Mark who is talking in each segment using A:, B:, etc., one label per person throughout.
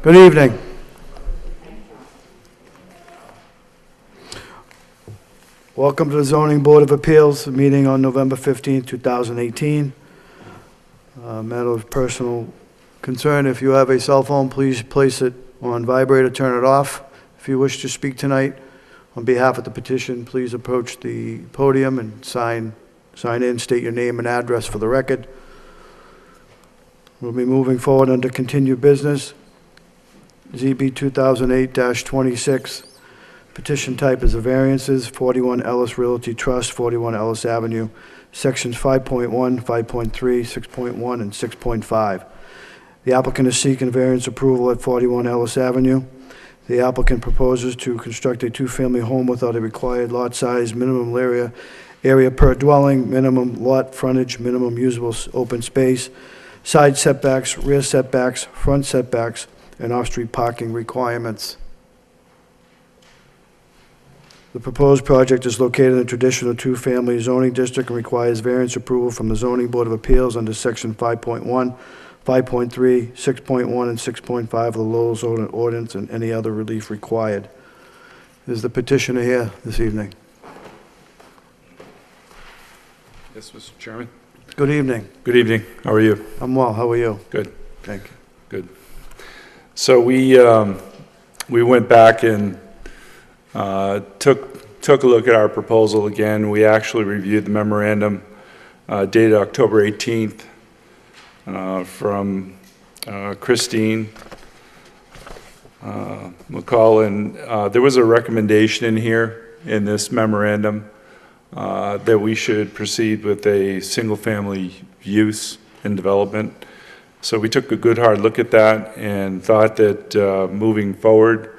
A: Good evening. Welcome to the Zoning Board of Appeals meeting on November 15, 2018. Matter of personal concern, if you have a cell phone, please place it on vibrator, turn it off. If you wish to speak tonight on behalf of the petition, please approach the podium and sign in, state your name and address for the record. We'll be moving forward under continued business. ZB 2008-26. Petition type is a variances, 41 Ellis Realty Trust, 41 Ellis Avenue, sections 5.1, 5.3, 6.1, and 6.5. The applicant is seeking variance approval at 41 Ellis Avenue. The applicant proposes to construct a two-family home without a required lot size, minimum area per dwelling, minimum lot frontage, minimum usable open space, side setbacks, rear setbacks, front setbacks, and off-street parking requirements. The proposed project is located in a traditional two-family zoning district and requires variance approval from the Zoning Board of Appeals under Section 5.1, 5.3, 6.1, and 6.5 of the Lowell zoning ordinance and any other relief required. Is the petitioner here this evening?
B: Yes, Mr. Chairman.
A: Good evening.
B: Good evening. How are you?
A: I'm well. How are you?
B: Good.
A: Thank you.
B: Good. So we went back and took a look at our proposal again. We actually reviewed the memorandum dated October 18th from Christine McCall, and there was a recommendation in here in this memorandum that we should proceed with a single-family use and development. So we took a good hard look at that and thought that moving forward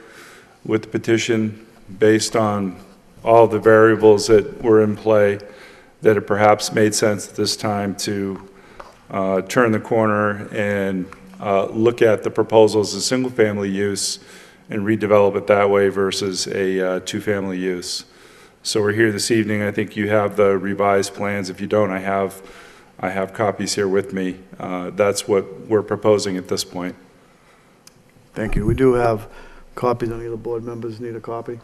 B: with the petition, based on all the variables that were in play, that it perhaps made sense at this time to turn the corner and look at the proposal as a single-family use and redevelop it that way versus a two-family use. So we're here this evening. I think you have the revised plans. If you don't, I have copies here with me. That's what we're proposing at this point.
A: Thank you. We do have copies. Any of the board members need a copy?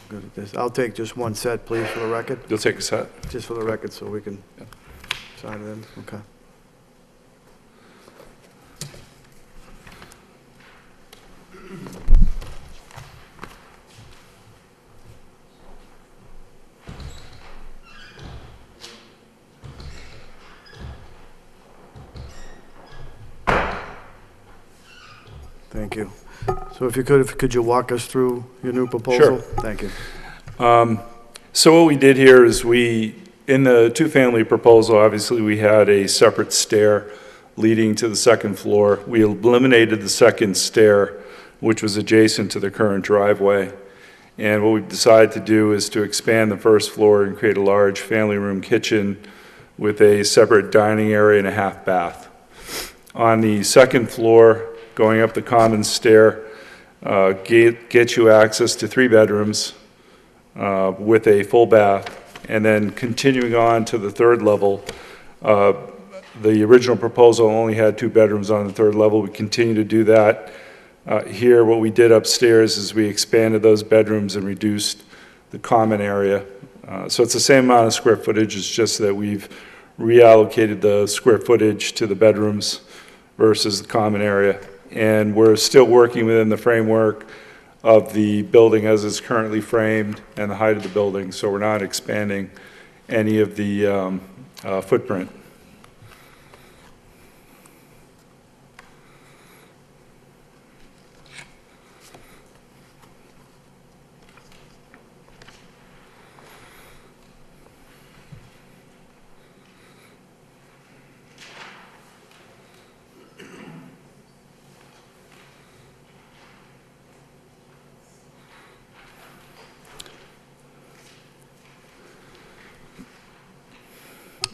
A: Good at this. I'll take just one set, please, for the record.
B: You'll take a set?
A: Just for the record, so we can sign it in. Okay. Thank you. So if you could you walk us through your new proposal?
B: Sure.
A: Thank you.
B: So what we did here is in the two-family proposal, obviously we had a separate stair leading to the second floor. We eliminated the second stair, which was adjacent to the current driveway. And what we've decided to do is to expand the first floor and create a large family room kitchen with a separate dining area and a half bath. On the second floor, going up the common stair, gets you access to 3 bedrooms with a full bath. And then continuing on to the third level, the original proposal only had 2 bedrooms on the third level. We continue to do that. Here, what we did upstairs is we expanded those bedrooms and reduced the common area. So it's the same amount of square footage, it's just that we've reallocated the square footage to the bedrooms versus the common area. And we're still working within the framework of the building as it's currently framed and the height of the building, so we're not expanding any of the footprint.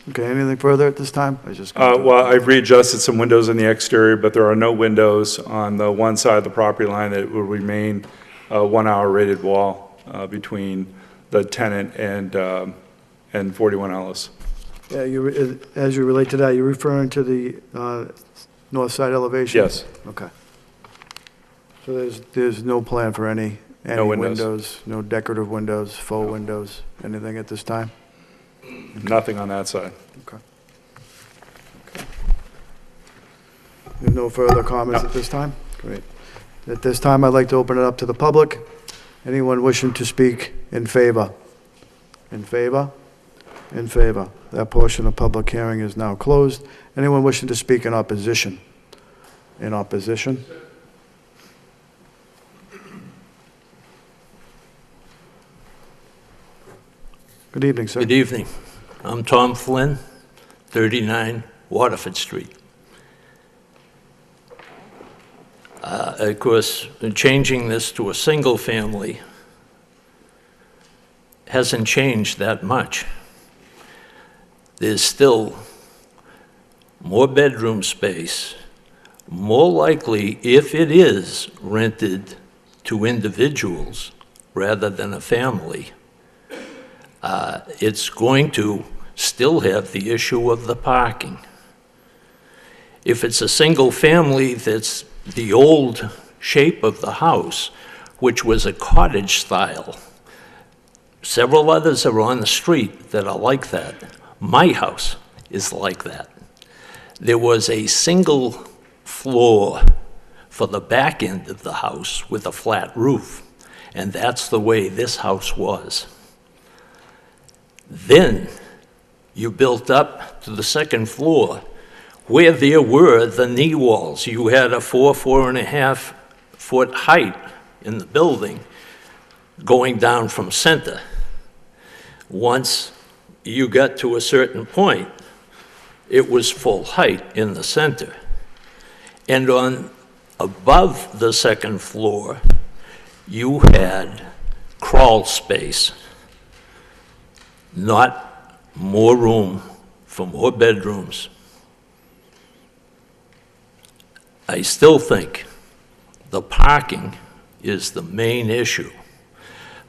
A: Okay, anything further at this time?
B: Well, I've readjusted some windows in the exterior, but there are no windows on the one side of the property line. That will remain a 1-hour rated wall between the tenant and 41 Ellis.
A: Yeah, as you relate to that, you're referring to the North side elevation?
B: Yes.
A: Okay. So there's no plan for any
B: No windows.
A: windows, no decorative windows, faux windows, anything at this time?
B: Nothing on that side.
A: Okay. There's no further comments
B: No.
A: at this time? Great. At this time, I'd like to open it up to the public. Anyone wishing to speak in favor? In favor? In favor. That portion of public hearing is now closed. Anyone wishing to speak in opposition? In opposition? Good evening, sir.
C: Good evening. I'm Tom Flynn, 39 Waterford Street. Of course, changing this to a single family hasn't changed that much. There's still more bedroom space, more likely, if it is rented to individuals rather than a family, it's going to still have the issue of the parking. If it's a single family that's the old shape of the house, which was a cottage style, several others are on the street that are like that. My house is like that. There was a single floor for the back end of the house with a flat roof, and that's the way this house was. Then you built up to the second floor where there were the knee walls. You had a 4.5 foot height in the building going down from center. Once you got to a certain point, it was full height in the center. And on above the second floor, you had crawl space, not more room for more bedrooms. I still think the parking is the main issue,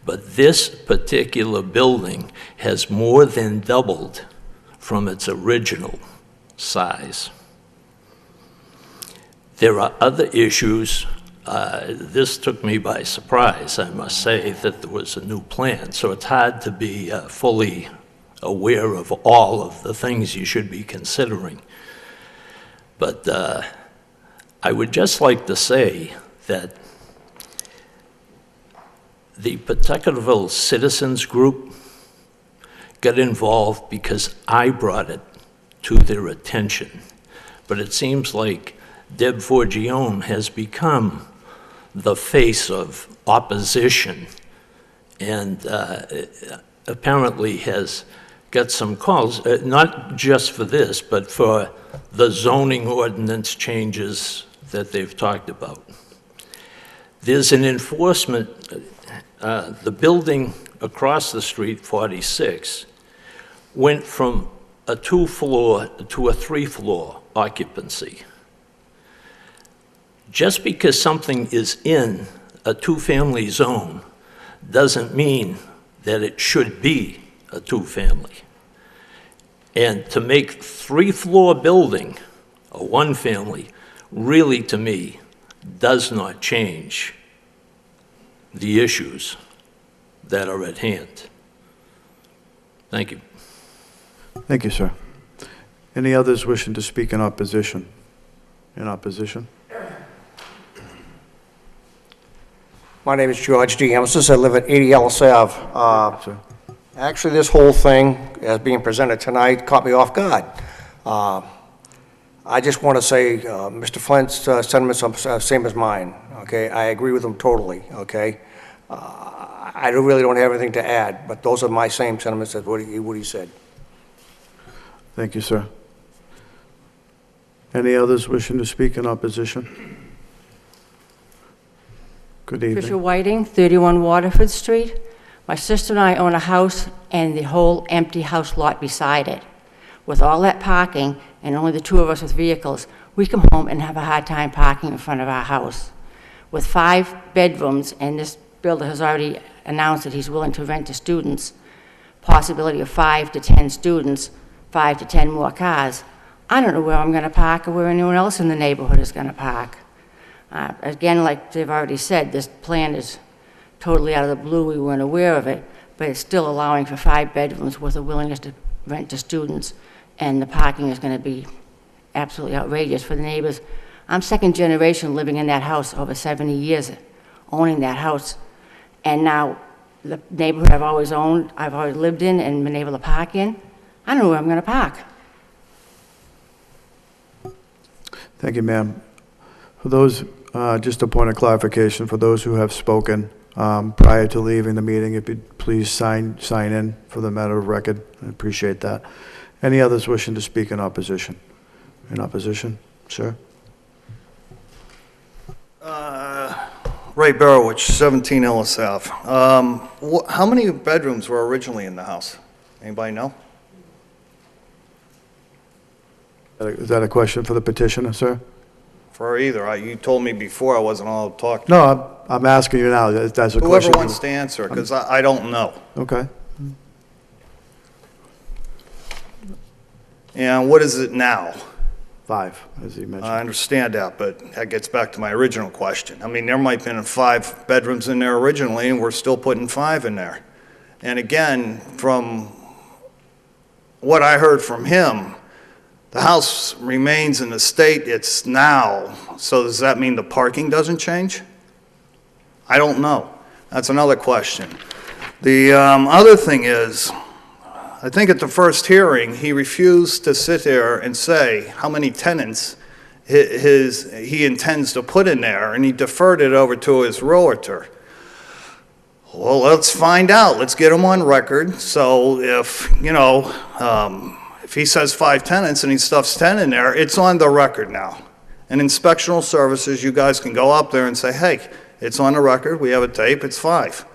C: but this particular building has more than doubled from its original size. There are other issues. This took me by surprise, I must say, that there was a new plan, so it's hard to be fully aware of all of the things you should be considering. But I would just like to say that the Pawtucketville Citizens Group got involved because I brought it to their attention. But it seems like Deb Forgione has become the face of opposition and apparently has got some calls, not just for this, but for the zoning ordinance changes that they've talked about. There's an enforcement, the building across the street, 46, went from a 2-floor to a 3-floor occupancy. Just because something is in a 2-family zone doesn't mean that it should be a 2-family. And to make 3-floor building a 1-family really, to me, does not change the issues that are at hand. Thank you.
A: Thank you, sir. Any others wishing to speak in opposition? In opposition?
D: My name is George D. Emerson. I live at 80 Ellis Ave.
A: Sir.
D: Actually, this whole thing, as being presented tonight, caught me off guard. I just want to say Mr. Flint's sentiments are the same as mine, okay? I agree with him totally, okay? I really don't have anything to add, but those are my same sentiments as what he said.
A: Thank you, sir. Any others wishing to speak in opposition? Good
E: Patricia
A: evening.
E: Whiting, 31 Waterford Street. My sister and I own a house and the whole empty house lot beside it. With all that parking and only the 2 of us with vehicles, we come home and have a hard time parking in front of our house. With 5 bedrooms, and this builder has already announced that he's willing to rent to students, possibility of 5 to 10 students, 5 to 10 more cars, I don't know where I'm going to park or where anyone else in the neighborhood is going to park. Again, like they've already said, this plan is totally out of the blue. We weren't aware of it, but it's still allowing for 5 bedrooms with a willingness to rent to students, and the parking is going to be absolutely outrageous for the neighbors. I'm second generation living in that house, over 70 years owning that house, and now the neighborhood I've always owned, I've always lived in and been able to park in, I don't know where I'm going to park.
A: Thank you, ma'am. For those, just a point of clarification, for those who have spoken prior to leaving the meeting, if you'd please sign in for the matter of record. I appreciate that. Any others wishing to speak in opposition? In opposition, sir?
F: Ray Barowich, 17 Ellis Ave. How many bedrooms were originally in the house? Anybody know?
A: Is that a question for the petitioner, sir?
F: For either. You told me before I wasn't allowed to talk.
A: No, I'm asking you now. That's a question.
F: Whoever wants to answer, because I don't know.
A: Okay.
F: And what is it now?
A: 5, as he mentioned.
F: I understand that, but that gets back to my original question. I mean, there might have been 5 bedrooms in there originally, and we're still putting 5 in there. And again, from what I heard from him, the house remains in the state it's now. So does that mean the parking doesn't change? I don't know. That's another question. The other thing is, I think at the first hearing, he refused to sit there and say how many tenants he intends to put in there, and he deferred it over to his realtor. Well, let's find out. Let's get him on record. So if he says 5 tenants and he stuffs 10 in there, it's on the record now. And inspectional services, you guys can go up there and say, hey, it's on the record. We have a tape. It's 5.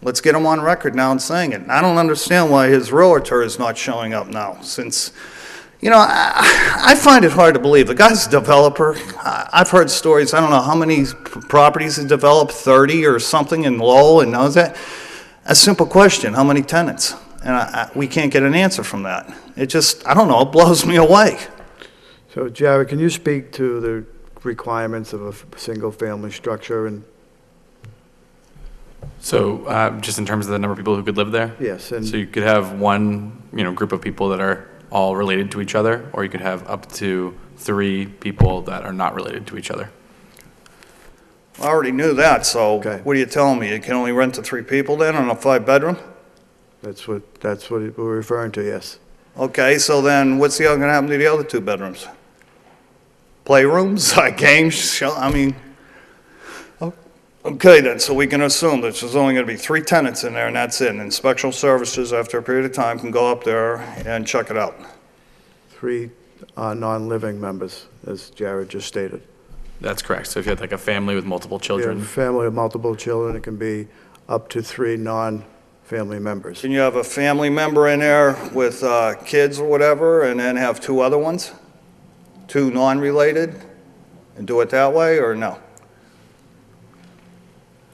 F: Let's get him on record now and saying it. I don't understand why his realtor is not showing up now, since, I find it hard to believe. The guy's a developer. I've heard stories, I don't know how many properties he developed, 30 or something in Lowell, and knows that. A simple question, how many tenants? And we can't get an answer from that. It just, I don't know, it blows me away.
A: So, Jared, can you speak to the requirements of a single-family structure? And
G: So just in terms of the number of people who could live there?
A: yes, and
G: So you could have one, group of people that are all related to each other, or you could have up to 3 people that are not related to each other.
F: I already knew that, so
A: Okay.
F: what are you telling me? You can only rent to 3 people then on a 5-bedroom?
A: that's what we're referring to, yes.
F: Okay, so then what's going to happen to the other 2 bedrooms? Playrooms, games, okay then, so we can assume that there's only going to be 3 tenants in there and that's it. And inspectional services, after a period of time, can go up there and check it out.
A: 3 non-living members, as Jared just stated.
G: That's correct. So if you had like a family with multiple
A: If you have
G: children,
A: a family of multiple children, it can be up to 3 non-family members.
F: Can you have a family member in there with kids or whatever and then have 2 other ones? 2 non-related and do it that way or no?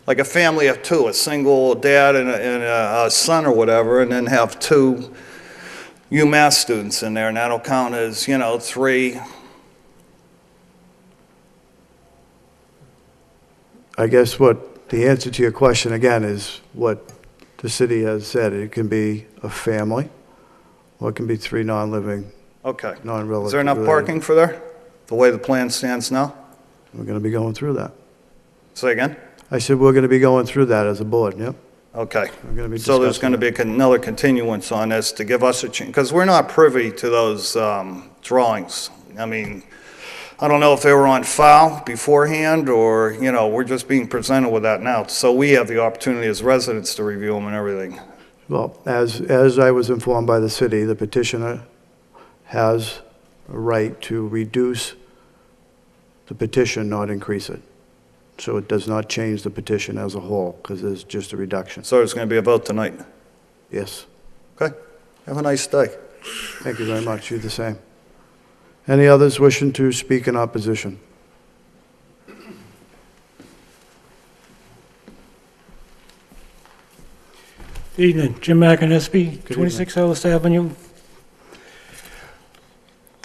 F: Like a family of 2, a single dad and a son or whatever, and then have 2 UMass students in there, and that'll count as, 3.
A: I guess what the answer to your question, again, is what the city has said. It can be a family, or it can be 3 non-living,
F: Okay.
A: non-related.
F: Is there enough parking for there, the way the plan stands now?
A: We're going to be going through that.
F: Say again?
A: I said we're going to be going through that as a board, yep.
F: Okay.
A: We're going to be
F: So there's
A: discussing
F: going to be another continuance on this to give us a chance, because we're not privy to those drawings. I mean, I don't know if they were on file beforehand or, we're just being presented with that now. So we have the opportunity as residents to review them and everything.
A: Well, as I was informed by the city, the petitioner has a right to reduce the petition, not increase it. So it does not change the petition as a whole, because there's just a reduction.
F: So there's going to be a vote tonight.
A: Yes.
F: Okay. Have a nice day.
A: Thank you very much. You the same. Any others wishing to speak in opposition?
H: Good evening, Jim McAnespie,
A: evening.
H: 26 Ellis Avenue.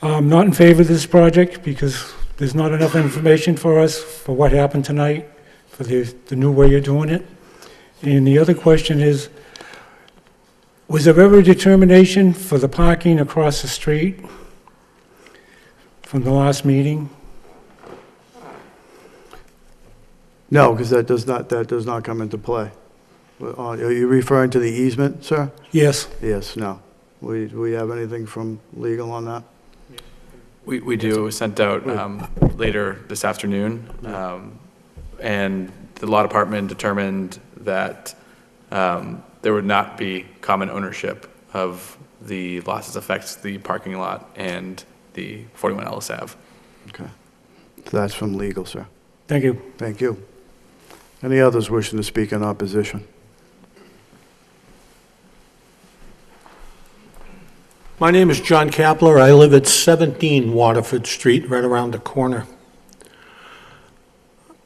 H: I'm not in favor of this project because there's not enough information for us for what happened tonight, for the new way you're doing it. And the other question is, was there ever a determination for the parking across the street from the last meeting?
A: No, because that does not come into play. Are you referring to the easement, sir?
H: Yes.
A: Yes, no. We have anything from legal on that?
G: We do. It was sent out later this afternoon, and the law department determined that there would not be common ownership of the losses affects the parking lot and the 41 Ellis Ave.
A: Okay. So that's from legal, sir.
H: Thank you.
A: Thank you. Any others wishing to speak in opposition?
I: My name is John Kapler. I live at 17 Waterford Street, right around the corner.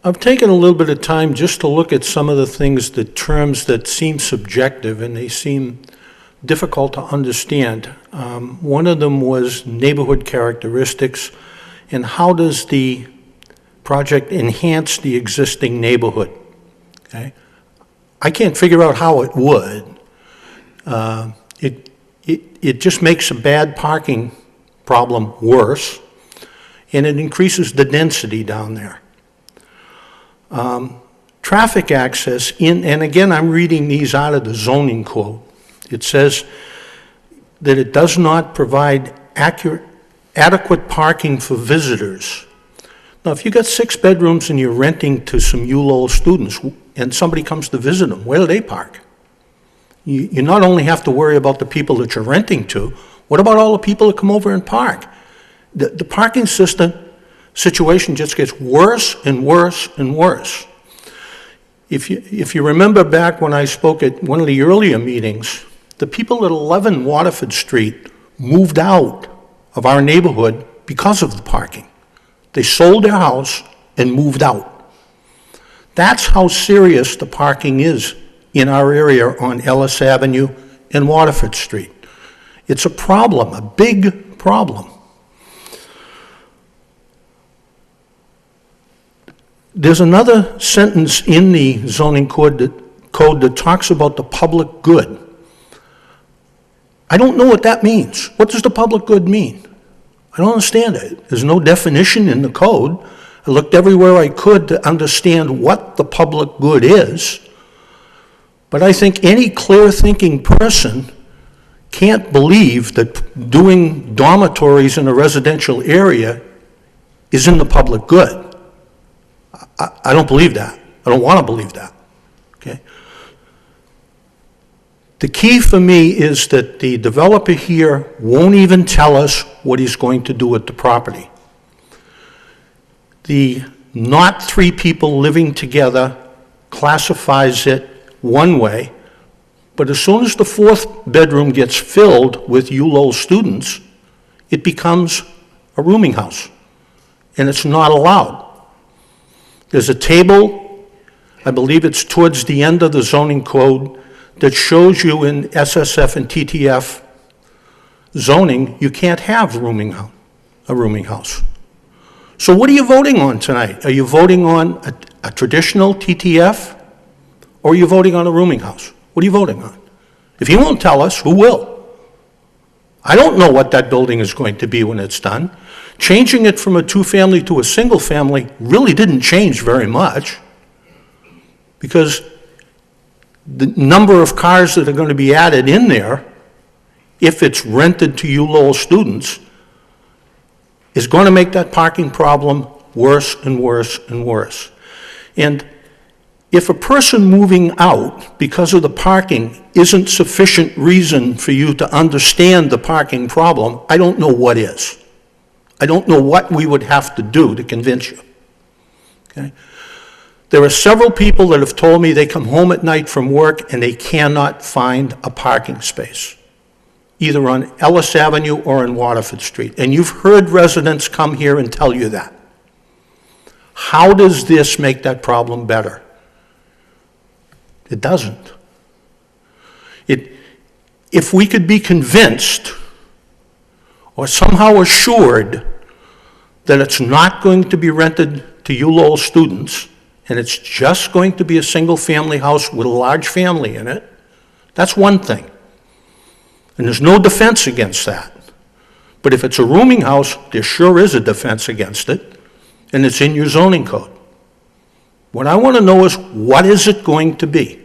I: I've taken a little bit of time just to look at some of the things, the terms that seem subjective and they seem difficult to understand. One of them was neighborhood characteristics and how does the project enhance the existing neighborhood? Okay? I can't figure out how it would. It just makes a bad parking problem worse, and it increases the density down there. Traffic access and again, I'm reading these out of the zoning code. It says that it does not provide adequate parking for visitors. Now, if you got 6 bedrooms and you're renting to some ULO students and somebody comes to visit them, where do they park? You not only have to worry about the people that you're renting to, what about all the people that come over and park? The parking situation just gets worse and worse and worse. If you remember back when I spoke at one of the earlier meetings, the people at 11 Waterford Street moved out of our neighborhood because of the parking. They sold their house and moved out. That's how serious the parking is in our area on Ellis Avenue and Waterford Street. It's a problem, a big problem. There's another sentence in the zoning code that talks about the public good. I don't know what that means. What does the public good mean? I don't understand it. There's no definition in the code. I looked everywhere I could to understand what the public good is. But I think any clear-thinking person can't believe that doing dormitories in a residential area is in the public good. I don't believe that. I don't want to believe that. Okay? The key for me is that the developer here won't even tell us what he's going to do with the property. The not 3 people living together classifies it one way, but as soon as the 4th bedroom gets filled with ULO students, it becomes a rooming house, and it's not allowed. There's a table, I believe it's towards the end of the zoning code, that shows you in SSF and TTF zoning, you can't have a rooming house. So what are you voting on tonight? Are you voting on a traditional TTF? Or are you voting on a rooming house? What are you voting on? If he won't tell us, who will? I don't know what that building is going to be when it's done. Changing it from a 2-family to a single-family really didn't change very much because the number of cars that are going to be added in there, if it's rented to ULO students, is going to make that parking problem worse and worse and worse. And if a person moving out because of the parking isn't sufficient reason for you to understand the parking problem, I don't know what is. I don't know what we would have to do to convince you. Okay? There are several people that have told me they come home at night from work and they cannot find a parking space, either on Ellis Avenue or on Waterford Street. And you've heard residents come here and tell you that. How does this make that problem better? It doesn't. If we could be convinced or somehow assured that it's not going to be rented to you Lowell students, and it's just going to be a single-family house with a large family in it, that's one thing. And there's no defense against that. But if it's a rooming house, there sure is a defense against it, and it's in your zoning code. What I want to know is, what is it going to be?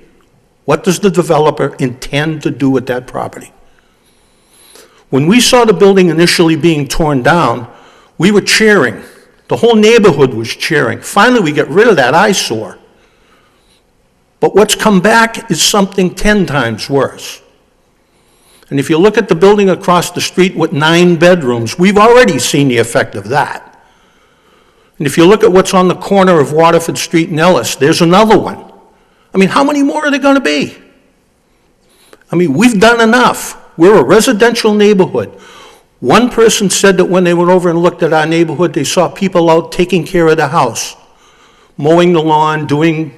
I: What does the developer intend to do with that property? When we saw the building initially being torn down, we were cheering. The whole neighborhood was cheering. Finally, we get rid of that eyesore. But what's come back is something 10 times worse. And if you look at the building across the street with 9 bedrooms, we've already seen the effect of that. And if you look at what's on the corner of Waterford Street and Ellis, there's another one. I mean, how many more are there going to be? I mean, we've done enough. We're a residential neighborhood. One person said that when they went over and looked at our neighborhood, they saw people out taking care of the house, mowing the lawn, doing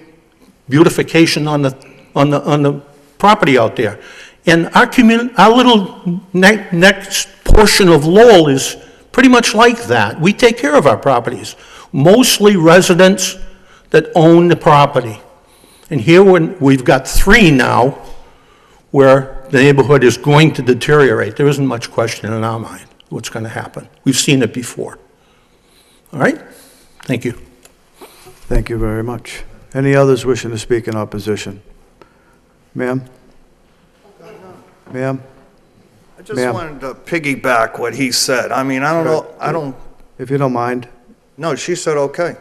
I: beautification on the property out there. And our community, our little next portion of Lowell is pretty much like that. We take care of our properties, mostly residents that own the property. And here we've got 3 now where the neighborhood is going to deteriorate. There isn't much question in our mind what's going to happen. We've seen it before. All right? Thank you.
A: Thank you very much. Any others wishing to speak in opposition? Ma'am? Ma'am?
F: I just
A: Ma'am.
F: wanted to piggyback what he said. I mean, I don't,
A: If you don't mind,
F: no, she said okay.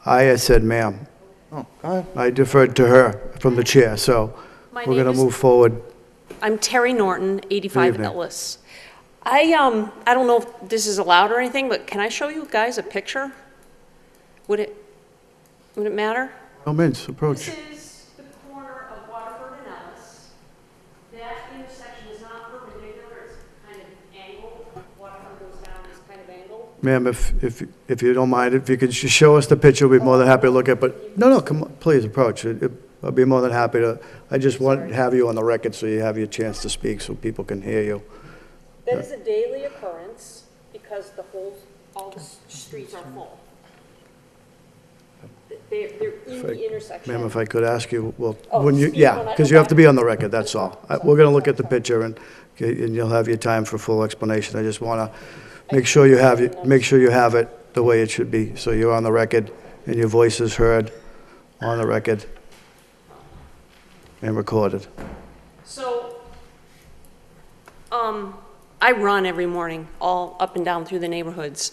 A: I said ma'am.
F: Oh, go ahead.
A: I deferred to her from the chair, so
J: My
A: we're
J: name
A: going to
J: is-
A: move forward.
J: I'm Terry Norton, 85
A: evening.
J: Ellis. I don't know if this is allowed or anything, but can I show you guys a picture? Would it matter?
A: No means, approach.
J: This is the corner of Waterford and Ellis. That intersection is not perpendicular, it's kind of angled. Waterford goes down this kind of angle.
A: Ma'am, if you don't mind, if you could just show us the picture, we'd be more than happy to look at, but, no, come on, please approach. I'll be more than happy to, I just want to have you on the record so you have your chance to speak, so people can hear you.
J: That is a daily occurrence because all the streets are full. They're in the intersection.
A: Ma'am, if I could ask you, well,
J: Oh,
A: when you,
J: speak
A: yeah,
J: when I-
A: because you have
J: okay.
A: to be on the record, that's all. We're going to look at the picture, and you'll have your time for full explanation. I just want to make sure you have it the way it should be, so you're on the record, and your voice is heard on the record and recorded.
J: So, I run every morning, all up and down through the neighborhoods.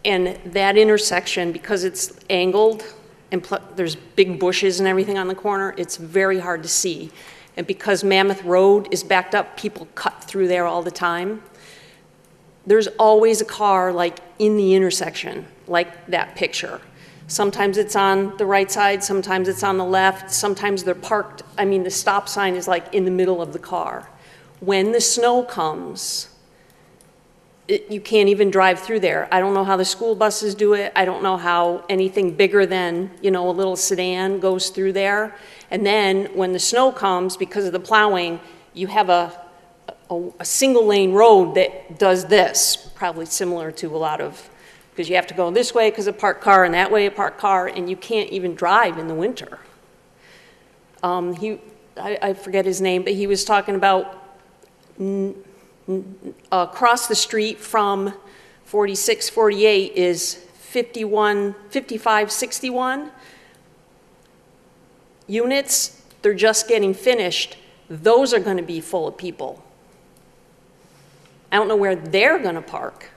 J: And that intersection, because it's angled and there's big bushes and everything on the corner, it's very hard to see. And because Mammoth Road is backed up, people cut through there all the time. There's always a car like in the intersection, like that picture. Sometimes it's on the right side, sometimes it's on the left, sometimes they're parked. I mean, the stop sign is like in the middle of the car. When the snow comes, you can't even drive through there. I don't know how the school buses do it. I don't know how anything bigger than, a little sedan goes through there. And then when the snow comes, because of the plowing, you have a single lane road that does this, probably similar to a lot of, because you have to go this way because of parked car and that way a parked car, and you can't even drive in the winter. I forget his name, but he was talking about across the street from 46, 48 is 55, 61 units. They're just getting finished. Those are going to be full of people. I don't know where they're going to park.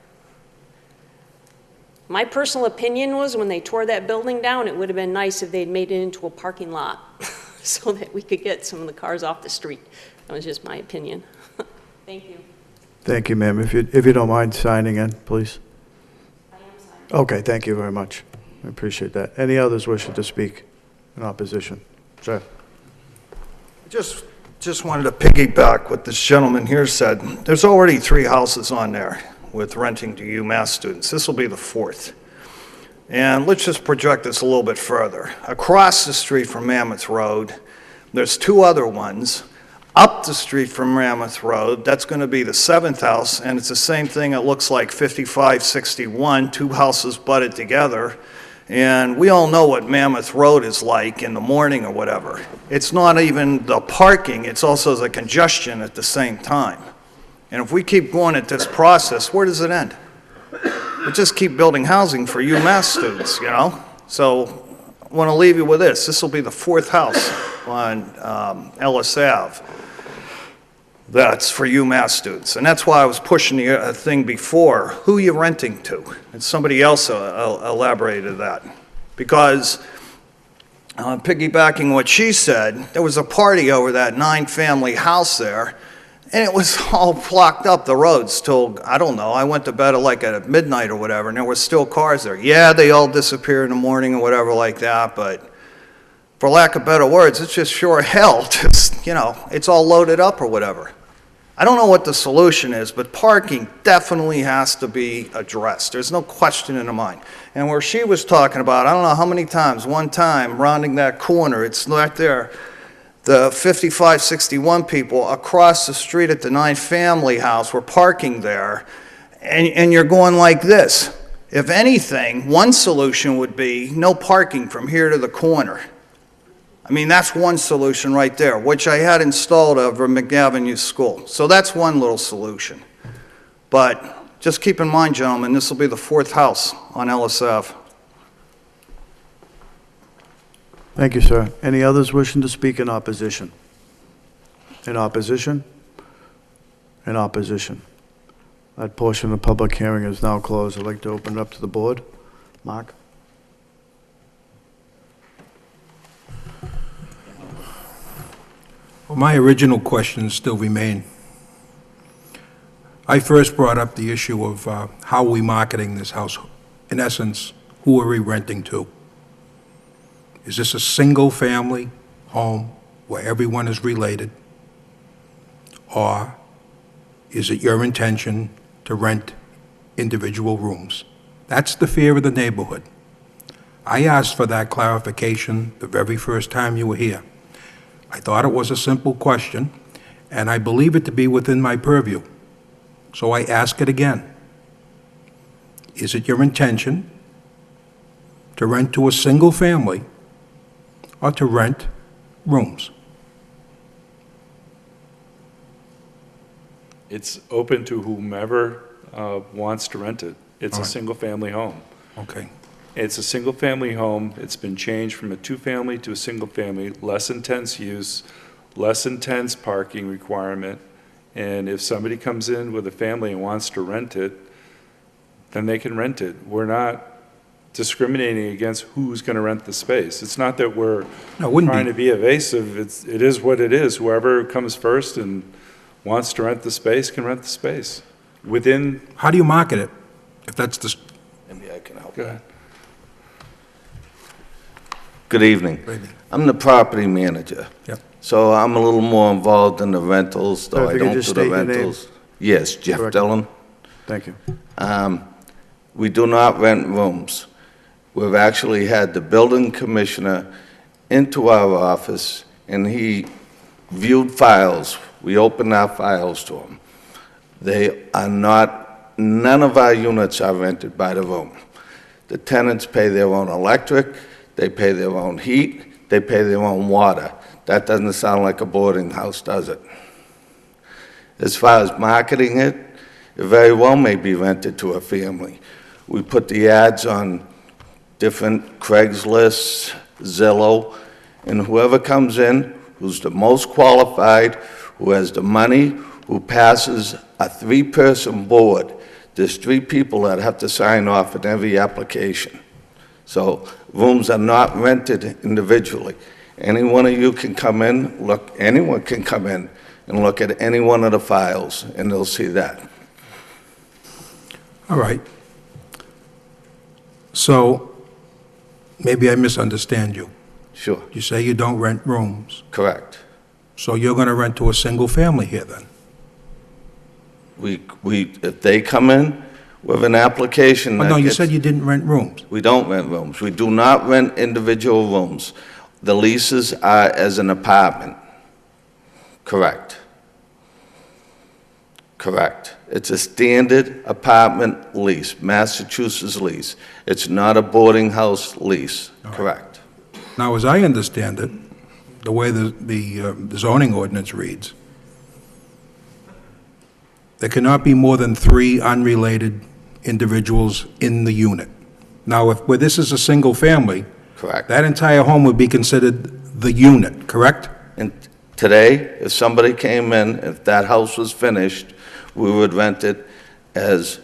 J: My personal opinion was when they tore that building down, it would have been nice if they'd made it into a parking lot so that we could get some of the cars off the street. That was just my opinion. Thank you.
A: Thank you, ma'am. If you don't mind signing in, please.
J: I am signing.
A: Okay, thank you very much. I appreciate that. Any others wishing to speak in opposition? Sir?
F: Just wanted to piggyback what this gentleman here said. There's already 3 houses on there with renting to UMass students. This will be the 4th. And let's just project this a little bit further. Across the street from Mammoth Road, there's 2 other ones. up the street from Mammoth Road, that's going to be the 7th house, and it's the same thing, it looks like 5561, two houses butted together. And we all know what Mammoth Road is like in the morning or whatever. It's not even the parking, it's also the congestion at the same time. And if we keep going at this process, where does it end? We just keep building housing for UMass students, you know? So I want to leave you with this. This will be the 4th house on Ellis Ave. That's for UMass students. And that's why I was pushing the thing before. Who are you renting to? And somebody else elaborated that. Because, piggybacking what she said, there was a party over that 9-family house there, and it was all blocked up, the roads, till, I don't know, I went to bed at midnight or whatever, and there were still cars there. Yeah, they all disappear in the morning or whatever like that, but for lack of better words, it's just sure hell, just, you know, it's all loaded up or whatever. I don't know what the solution is, but parking definitely has to be addressed. There's no question in my mind. And where she was talking about, I don't know how many times, one time, rounding that corner, it's right there, the 5561 people across the street at the 9-family house were parking there, and you're going like this. If anything, one solution would be no parking from here to the corner. I mean, that's one solution right there, which I had installed over McGavin Youth School. So that's one little solution. But just keep in mind, gentlemen, this will be the 4th house on Ellis Ave.
A: Thank you, sir. Any others wishing to speak in opposition? In opposition? In opposition. That portion of the public hearing is now closed. I'd like to open it up to the board. Mark?
K: Well, my original questions still remain. I first brought up the issue of how are we marketing this house? In essence, who are we renting to? Is this a single-family home where everyone is related? Or is it your intention to rent individual rooms? That's the fear of the neighborhood. I asked for that clarification the very first time you were here. I thought it was a simple question, and I believe it to be within my purview. So I ask it again. Is it your intention to rent to a single family or to rent rooms?
B: It's open to whomever wants to rent it. It's
K: All
B: a
K: right.
B: single-family home.
K: Okay.
B: It's a single-family home. It's been changed from a 2-family to a single-family, less intense use, less intense parking requirement. And if somebody comes in with a family and wants to rent it, then they can rent it. We're not discriminating against who's going to rent the space. It's not that we're
K: No, it wouldn't
B: trying
K: be.
B: to be evasive. It is what it is. Whoever comes first and wants to rent the space can rent the space within.
K: How do you market it? If that's the,
L: Maybe I can help.
B: Go ahead.
L: Good evening. I'm the property manager.
K: Yep.
L: So I'm a little more involved in the rentals, though
A: If
L: I
A: you could
L: don't
A: just
L: do the
A: state your name.
L: rentals. Yes, Jeff
A: Correct.
L: Dillon.
A: Thank you.
L: We do not rent rooms. We've actually had the building commissioner into our office, and he viewed files. We opened our files to him. They are not, none of our units are rented by the room. The tenants pay their own electric, they pay their own heat, they pay their own water. That doesn't sound like a boarding house, does it? As far as marketing it, it very well may be rented to a family. We put the ads on different Craigslist, Zillow, and whoever comes in, who's the most qualified, who has the money, who passes a 3-person board. There's 3 people that have to sign off on every application. So rooms are not rented individually. Any one of you can come in, look, anyone can come in and look at any one of the files, and they'll see that.
K: all right. So maybe I misunderstand you.
L: Sure,
K: You say you don't rent rooms.
L: correct.
K: So you're going to rent to a single family here then?
L: If they come in with an application
K: Oh,
L: that
K: no, you
L: gets-
K: said you didn't rent rooms.
L: We don't rent rooms. We do not rent individual rooms. The leases are as an apartment. Correct. Correct. It's a standard apartment lease, Massachusetts lease. It's not a boarding house lease. Correct.
K: Now, as I understand it, the way the zoning ordinance reads, there cannot be more than 3 unrelated individuals in the unit. Now, where this is a single family,
L: Correct.
K: that entire home would be considered the unit, correct?
L: And today, if somebody came in, if that house was finished, we would rent it as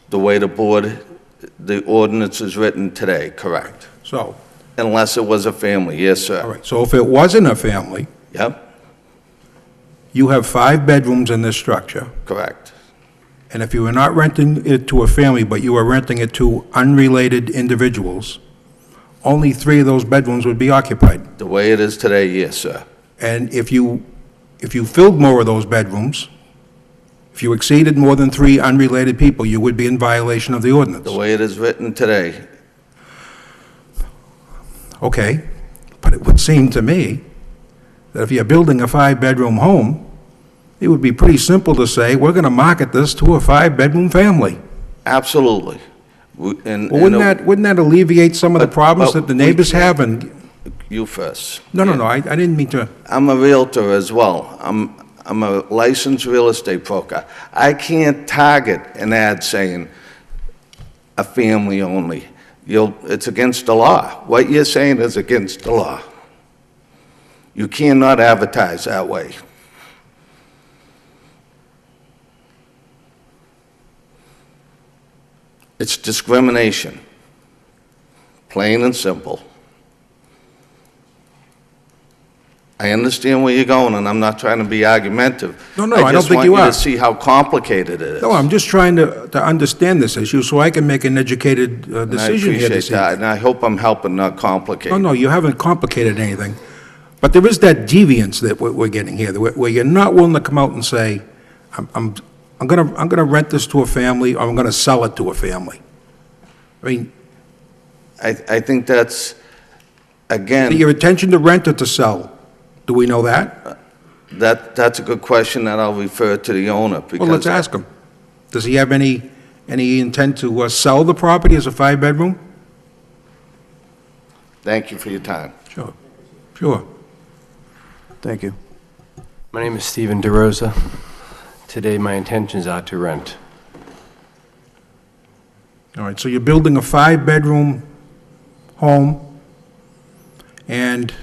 L: the way the ordinance is written today, correct?
K: So,
L: Unless it was a family, yes, sir.
K: all right, so if it wasn't a family,
L: Yep,
K: you have 5 bedrooms in this structure,
L: correct.
K: and if you were not renting it to a family, but you were renting it to unrelated individuals, only 3 of those bedrooms would be occupied.
L: The way it is today, yes, sir.
K: And if you filled more of those bedrooms, if you exceeded more than 3 unrelated people, you would be in violation of the ordinance.
L: The way it is written today,
K: Okay, but it would seem to me that if you're building a 5-bedroom home, it would be pretty simple to say, we're going to market this to a 5-bedroom family.
L: absolutely.
K: Well, wouldn't that alleviate some of the
L: But-
K: problems
L: but
K: that the
L: we
K: neighbors
L: can't-
K: have? And
L: You first.
K: no, I didn't mean to.
L: I'm a Realtor as well. I'm a licensed real estate broker. I can't target an ad saying a family only. It's against the law. What you're saying is against the law. You cannot advertise that way. It's discrimination, plain and simple. I understand where you're going, and I'm not trying to be argumentative.
K: No, I don't think you
L: I
K: are.
L: just want you to see how complicated it is.
K: No, I'm just trying to understand this issue so I can make an educated
L: And I
K: decision here
L: appreciate
K: this
L: that,
K: evening.
L: and I hope I'm helping, not complicate.
K: No, you haven't complicated anything. But there is that deviance that we're getting here, where you're not willing to come out and say, I'm gonna rent this to a family, or I'm gonna sell it to a family. I mean,
L: I think that's, again,
K: your intention to rent or to sell, do we know that?
L: that's a good question that I'll refer to the owner, because...
K: Well, let's ask him. Does he have any intent to sell the property as a 5-bedroom?
L: Thank you for your time.
K: Sure.
A: Thank you.
M: My name is Stephen DeRosa. Today, my intentions are to rent.
K: All right, so you're building a 5-bedroom home, and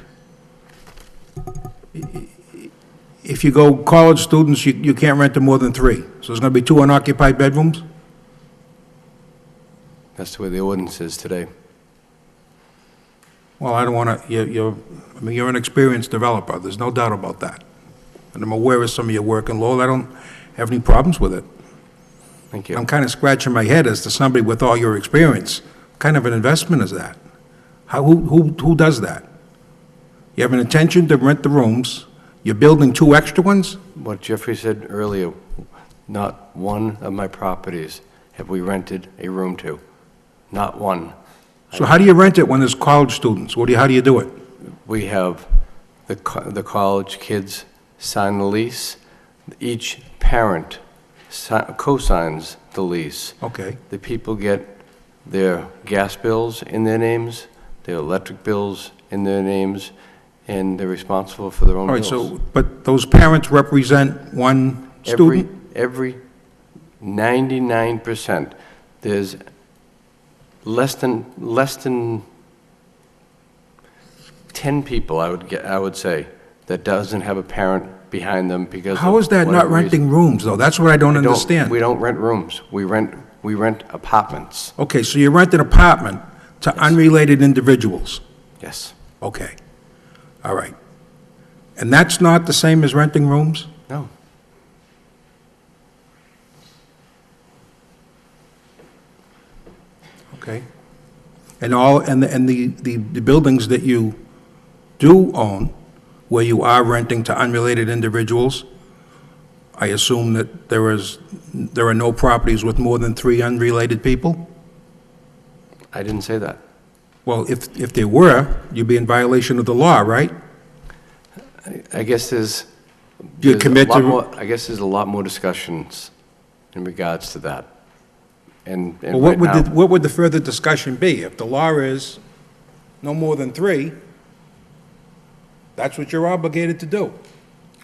K: if you go college students, you can't rent to more than 3. So there's going to be 2 unoccupied bedrooms?
M: That's the way the ordinance is today.
K: Well, I don't want to, you're an experienced developer, there's no doubt about that. And I'm aware of some of your work in law, I don't have any problems with it.
M: Thank you.
K: I'm kind of scratching my head as to somebody with all your experience. What kind of an investment is that? Who does that? You have an intention to rent the rooms, you're building 2 extra ones?
M: What Jeffrey said earlier, not one of my properties have we rented a room to. Not one.
K: So how do you rent it when there's college students? How do you do it?
M: We have the college kids sign the lease. Each parent co-signs the lease.
K: Okay.
M: The people get their gas bills in their names, their electric bills in their names, and they're responsible for their own
K: All right,
M: bills.
K: so, but those parents represent one student?
M: Every 99%. There's less than 10 people, I would say, that doesn't have a parent behind them because
K: How is that not
M: whatever reason.
K: renting rooms, though? That's what I don't understand.
M: We don't rent rooms. We rent apartments.
K: Okay, so you rent an apartment to unrelated individuals?
M: Yes.
K: Okay, all right. And that's not the same as renting rooms?
M: No.
K: Okay. And the buildings that you do own, where you are renting to unrelated individuals, I assume that there are no properties with more than 3 unrelated people?
M: I didn't say that.
K: Well, if there were, you'd be in violation of the law, right?
M: I guess there's
K: You
M: There's a
K: commit
M: lot
K: to-
M: more- I guess there's a lot more discussions in regards to that. And
K: Well, what
M: right
K: would
M: now,
K: what would the further discussion be? If the law is no more than 3, that's what you're obligated to do.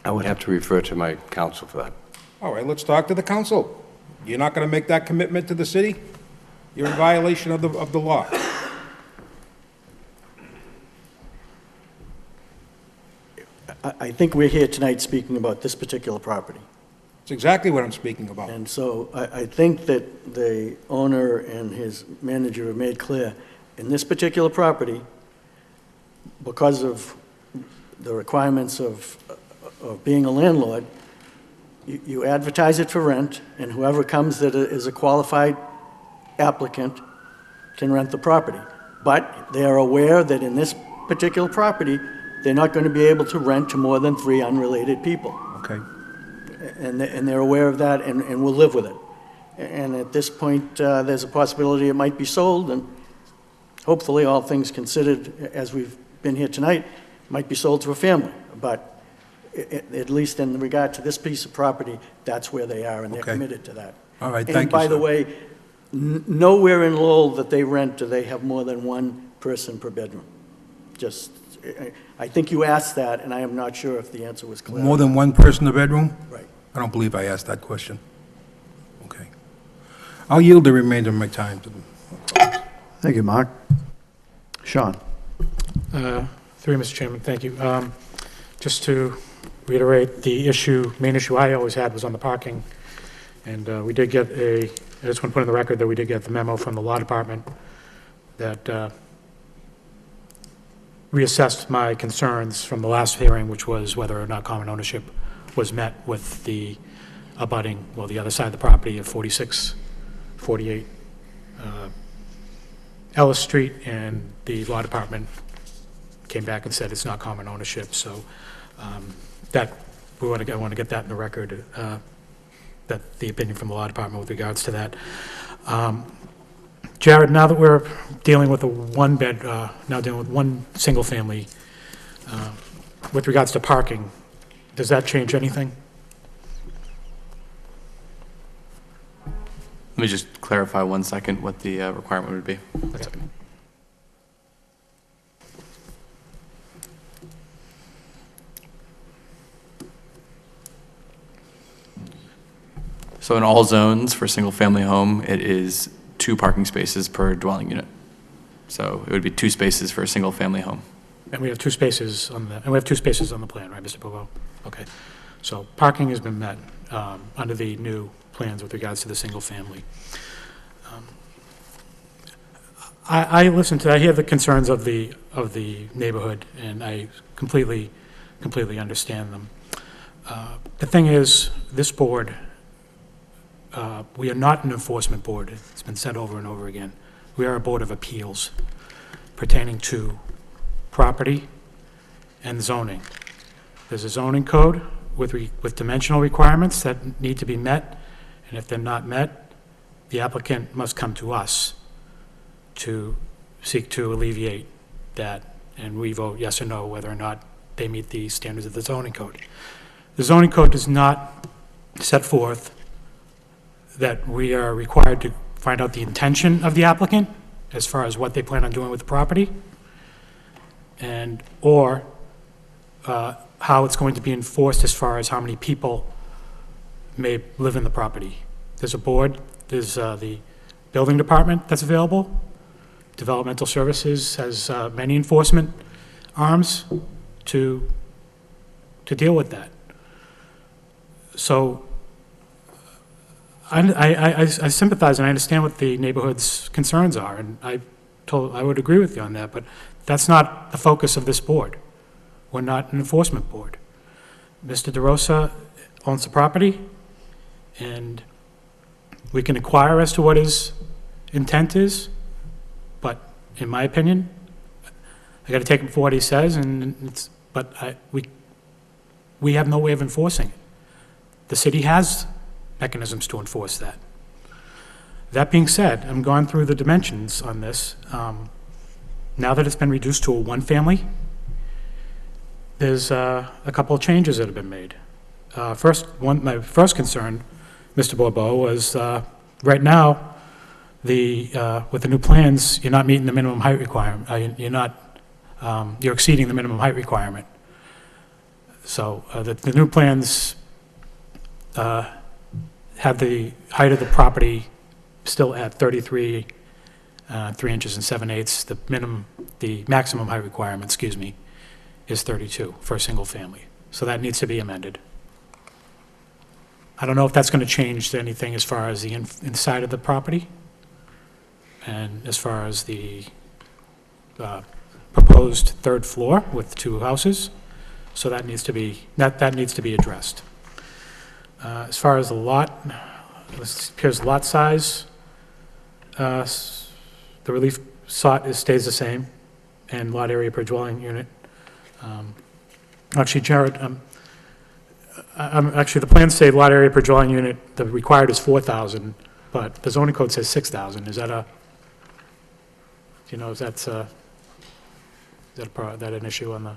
M: I would have to refer to my counsel for that.
K: All right, let's talk to the council. You're not going to make that commitment to the city? You're in violation of the law.
N: I think we're here tonight speaking about this particular property.
K: It's exactly what I'm speaking about.
N: And so I think that the owner and his manager have made clear, in this particular property, because of the requirements of being a landlord, you advertise it for rent, and whoever comes that is a qualified applicant can rent the property. But they are aware that in this particular property, they're not going to be able to rent to more than 3 unrelated people.
K: Okay.
N: And they're aware of that and will live with it. And at this point, there's a possibility it might be sold, and hopefully, all things considered, as we've been here tonight, might be sold to a family. But at least in regard to this piece of property, that's where they are, and they're
K: Okay.
N: committed to that.
K: All right,
N: And
K: thank you,
N: by the
K: sir.
N: way, nowhere in Lowell that they rent do they have more than 1 person per bedroom. Just, I think you asked that, and I am not sure if the answer was clear.
K: More than 1 person in a bedroom?
N: Right.
K: I don't believe I asked that question. Okay. I'll yield the remainder of my time to them.
A: Thank you, Mark. Sean?
H: Through you, Mr. Chairman, thank you. Just to reiterate, the main issue I always had was on the parking. And we did get I just want to put in the record that we did get the memo from the law department that reassessed my concerns from the last hearing, which was whether or not common ownership was met with the abutting, well, the other side of the property of 4648 Ellis Street, and the law department came back and said it's not common ownership. So I want to get that in the record, that the opinion from the law department with regards to that. Jared, now that we're dealing with now dealing with one single family, with regards to parking, does that change anything?
G: Let me just clarify 1 second what the requirement would be.
H: Okay.
G: So in all zones for single-family home, it is 2 parking spaces per dwelling unit. So it would be 2 spaces for a single-family home.
H: And we have 2 spaces on the plan, right, Mr. Bovo? Okay. So parking has been met under the new plans with regards to the single family. I hear the concerns of the neighborhood, and I completely understand them. The thing is, this board, we are not an enforcement board. It's been said over and over again. We are a board of appeals pertaining to property and zoning. There's a zoning code with dimensional requirements that need to be met, and if they're not met, the applicant must come to us to seek to alleviate that, and we vote yes or no whether or not they meet the standards of the zoning code. The zoning code does not set forth that we are required to find out the intention of the applicant as far as what they plan on doing with the property, or how it's going to be enforced as far as how many people may live in the property. There's a board, there's the building department that's available. Developmental Services has many enforcement arms to deal with that. So I sympathize and I understand what the neighborhood's concerns are, and I would agree with you on that, but that's not the focus of this board. We're not an enforcement board. Mr. DeRosa owns the property, and we can inquire as to what his intent is, but in my opinion, I got to take him for what he says, we have no way of enforcing it. The city has mechanisms to enforce that. That being said, I'm going through the dimensions on this. Now that it's been reduced to a 1-family, there's a couple of changes that have been made. my first concern, Mr. Bourbeau, was right now, with the new plans, you're not meeting the minimum height requirement. You're exceeding the minimum height requirement. So the new plans have the height of the property still at 33, 3 inches and 7/8. The maximum height requirement, excuse me, is 32 for a single family. So that needs to be amended. I don't know if that's going to change anything as far as the inside of the property and as far as the proposed third floor with 2 houses. So that needs to be, that needs to be addressed. As far as the lot, here's lot size. The relief sought stays the same, and lot area per dwelling unit. Actually, Jared, actually, the plans say lot area per dwelling unit, the required is 4,000, but the zoning code says 6,000. Is that is that an issue on the?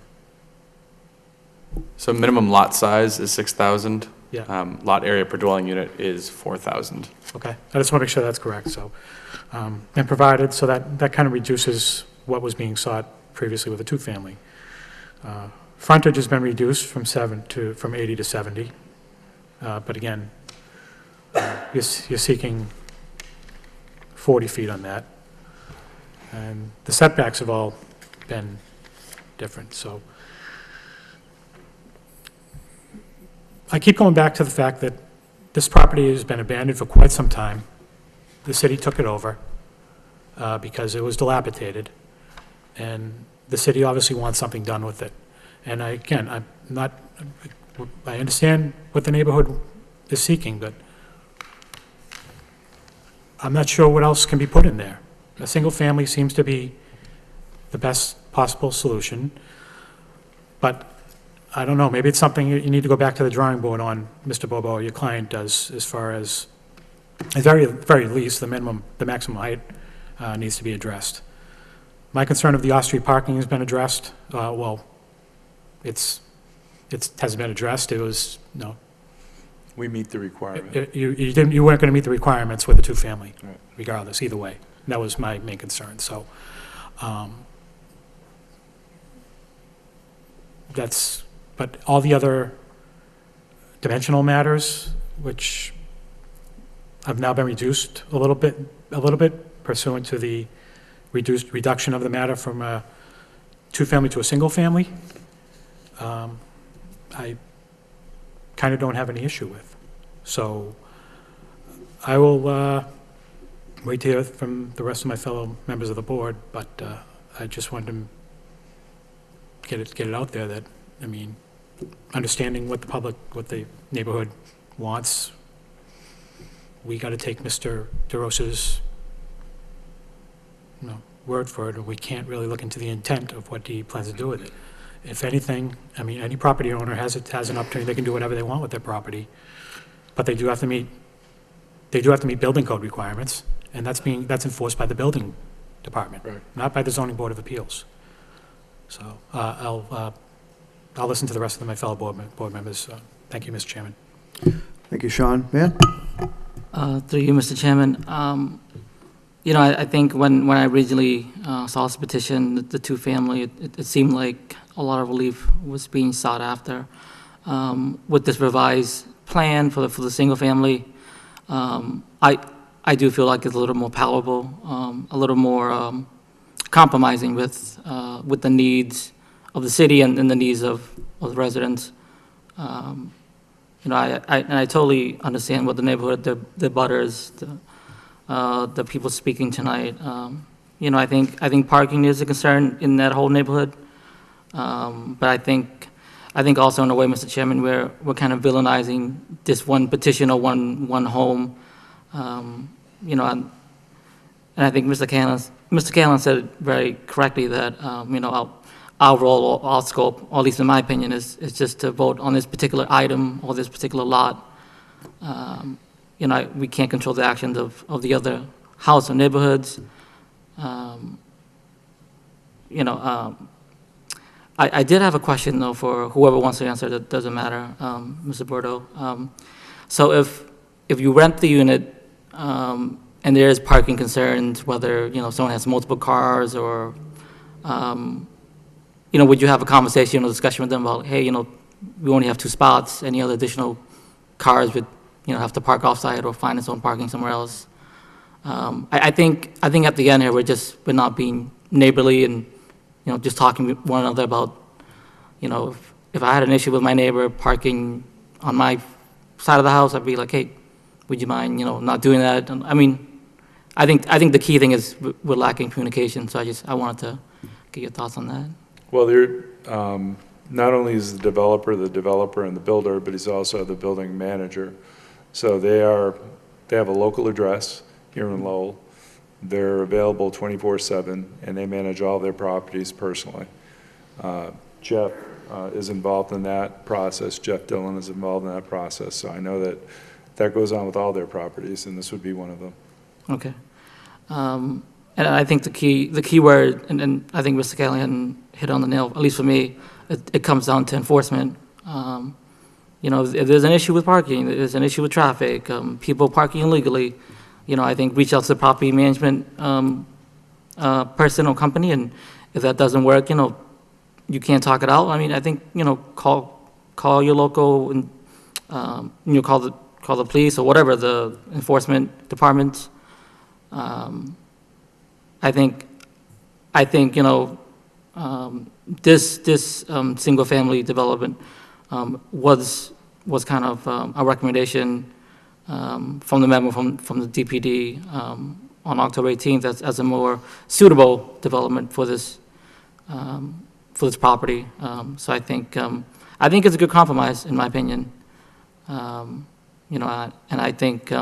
G: So minimum lot size is 6,000.
H: Yeah.
G: Lot area per dwelling unit is 4,000.
H: Okay, I just want to make sure that's correct, so. And provided, so that kind of reduces what was being sought previously with a 2-family. Frontage has been reduced from 80 to 70. But again, you're seeking 40 feet on that. And the setbacks have all been different, so. I keep going back to the fact that this property has been abandoned for quite some time. The city took it over because it was dilapidated, and the city obviously wants something done with it. And I understand what the neighborhood is seeking, but I'm not sure what else can be put in there. A single family seems to be the best possible solution, but I don't know, maybe it's something you need to go back to the drawing board on, Mr. Bobo, or your client does, as far as, at very least, the maximum height needs to be addressed. My concern of the off-street parking has been addressed. Well, it hasn't been addressed. It was, no.
B: We meet the requirement.
H: You weren't going to meet the requirements with a 2-family,
B: Right.
H: regardless, either way. And that was my main concern, so. But all the other dimensional matters, which have now been reduced a little bit pursuant to the reduction of the matter from a 2-family to a single family, I kind of don't have any issue with. So I will wait to hear from the rest of my fellow members of the board, but I just wanted to get it out there that, I mean, understanding what the neighborhood wants, we got to take Mr. DeRosa's, word for it, or we can't really look into the intent of what he plans to do with it. If anything, I mean, any property owner has an opportunity, they can do whatever they want with their property, but they do have to meet building code requirements, and that's enforced by the building department,
B: Right.
H: not by the zoning board of appeals. So I'll listen to the rest of my fellow board members. Thank you, Mr. Chairman.
A: Thank you, Sean. Man?
O: Through you, Mr. Chairman. I think when I originally saw this petition, the 2-family, it seemed like a lot of relief was being sought after. With this revised plan for the single family, I do feel like it's a little more palatable, a little more compromising with the needs of the city and the needs of the residents. I totally understand what the neighborhood, the butters, the people speaking tonight. I think parking is a concern in that whole neighborhood. But I think also in a way, Mr. Chairman, we're kind of villainizing this one petition or one home. And I think Mr. Callan said it very correctly that our role or our scope, or at least in my opinion, is just to vote on this particular item or this particular lot. We can't control the actions of the other house or neighborhoods. I did have a question, though, for whoever wants to answer. That doesn't matter, Mr. Bordeaux. So if you rent the unit, and there is parking concerns, whether, someone has multiple cars or, would you have a conversation or discussion with them about, hey, we only have 2 spots, any other additional cars would, have to park off-site or find its own parking somewhere else? I think at the end here, we're not being neighborly and, just talking with one another about, if I had an issue with my neighbor parking on my side of the house, I'd be like, hey, would you mind, not doing that? And, I mean, I think the key thing is we're lacking communication, so I wanted to get your thoughts on that.
B: Well, not only is the developer and the builder, but he's also the building manager. So they have a local address here in Lowell. They're available 24/7, and they manage all their properties personally. Jeff is involved in that process. Jeff Dillon is involved in that process. So I know that goes on with all their properties, and this would be one of them.
O: Okay. And I think the key word, and I think Mr. Callahan hit on the nail, at least for me, it comes down to enforcement. If there's an issue with parking, there's an issue with traffic, people parking illegally, I think reach out to the property management person or company, and if that doesn't work, you can't talk it out. I mean, I think, call your local, and call the police or whatever, the enforcement departments. I think this single-family development was kind of a recommendation from the memo from the DPD on October 18th as a more suitable development for this property. So I think it's a good compromise, in my opinion. And I think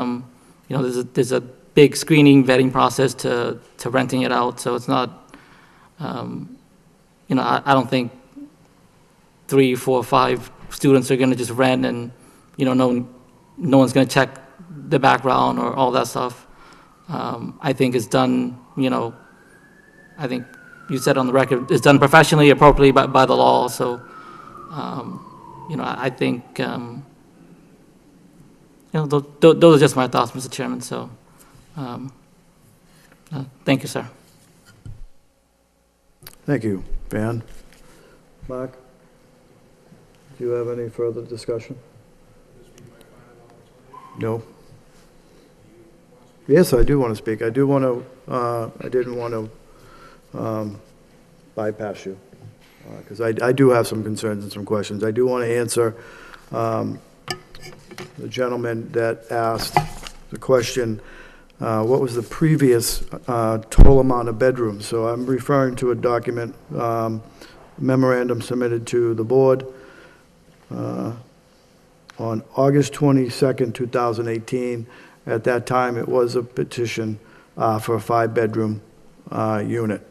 O: there's a big screening, vetting process to renting it out. So it's not, I don't think 3, 4, 5 students are going to just rent and, no one's going to check the background or all that stuff. I think it's done, I think you said on the record, it's done professionally, appropriately by the law. So, I think, those are just my thoughts, Mr. Chairman. So, thank you, sir.
A: Thank you, Van. Mark, do you have any further discussion? No? Yes, I do want to speak. I didn't want to bypass you, because I do have some concerns and some questions. I do want to answer the gentleman that asked the question, what was the previous total amount of bedrooms? So I'm referring to a document, memorandum submitted to the board on August 22nd, 2018. At that time, it was a petition for a 5-bedroom unit.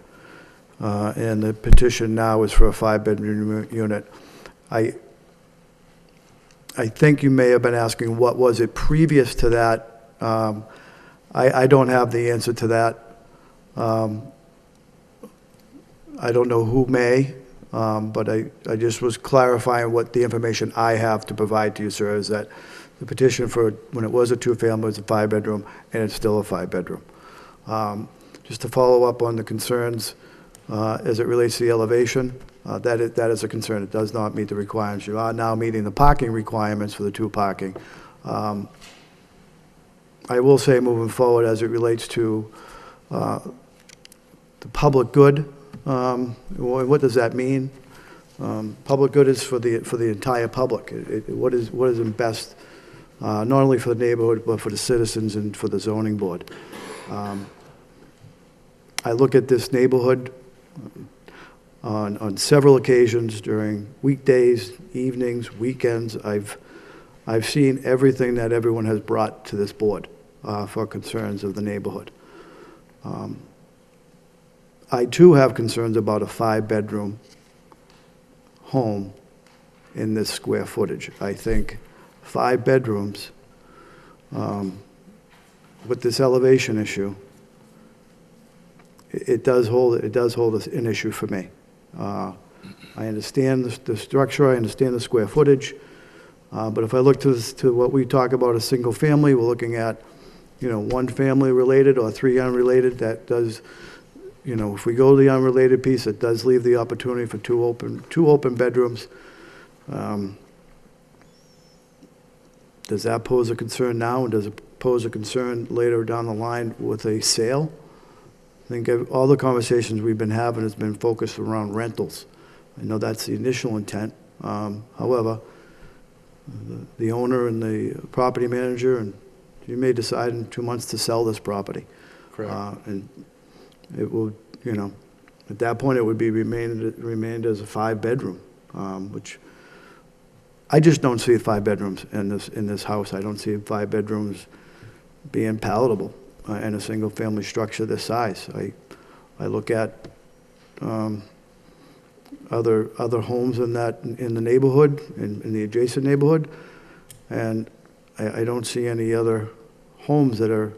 A: And the petition now is for a 5-bedroom unit. I think you may have been asking what was it previous to that. I don't have the answer to that. I don't know who may, but I just was clarifying what the information I have to provide to you, sir, is that the petition for when it was a 2-family was a 5-bedroom, and it's still a 5-bedroom. Just to follow up on the concerns as it relates to the elevation, that is a concern. It does not meet the requirements. You are now meeting the parking requirements for the 2 parking. I will say moving forward as it relates to the public good, what does that mean? Public good is for the entire public. What is in best, not only for the neighborhood, but for the citizens and for the zoning board. I look at this neighborhood on several occasions during weekdays, evenings, weekends. I've seen everything that everyone has brought to this board for concerns of the neighborhood. I too have concerns about a 5-bedroom home in this square footage. I think 5 bedrooms with this elevation issue, it does hold an issue for me. I understand the structure, I understand the square footage, but if I look to what we talk about, a single family, we're looking at, one family related or three unrelated. That does, if we go to the unrelated piece, it does leave the opportunity for two open bedrooms. Does that pose a concern now, and does it pose a concern later down the line with a sale? I think all the conversations we've been having has been focused around rentals. I know that's the initial intent. However, the owner and the property manager, and you may decide in 2 months to sell this property.
G: Correct.
A: And it will, at that point, it would be remained as a 5-bedroom, which I just don't see 5 bedrooms in this house. I don't see 5 bedrooms being palatable in a single-family structure this size. I look at other homes in the neighborhood, in the adjacent neighborhood, and I don't see any other homes that are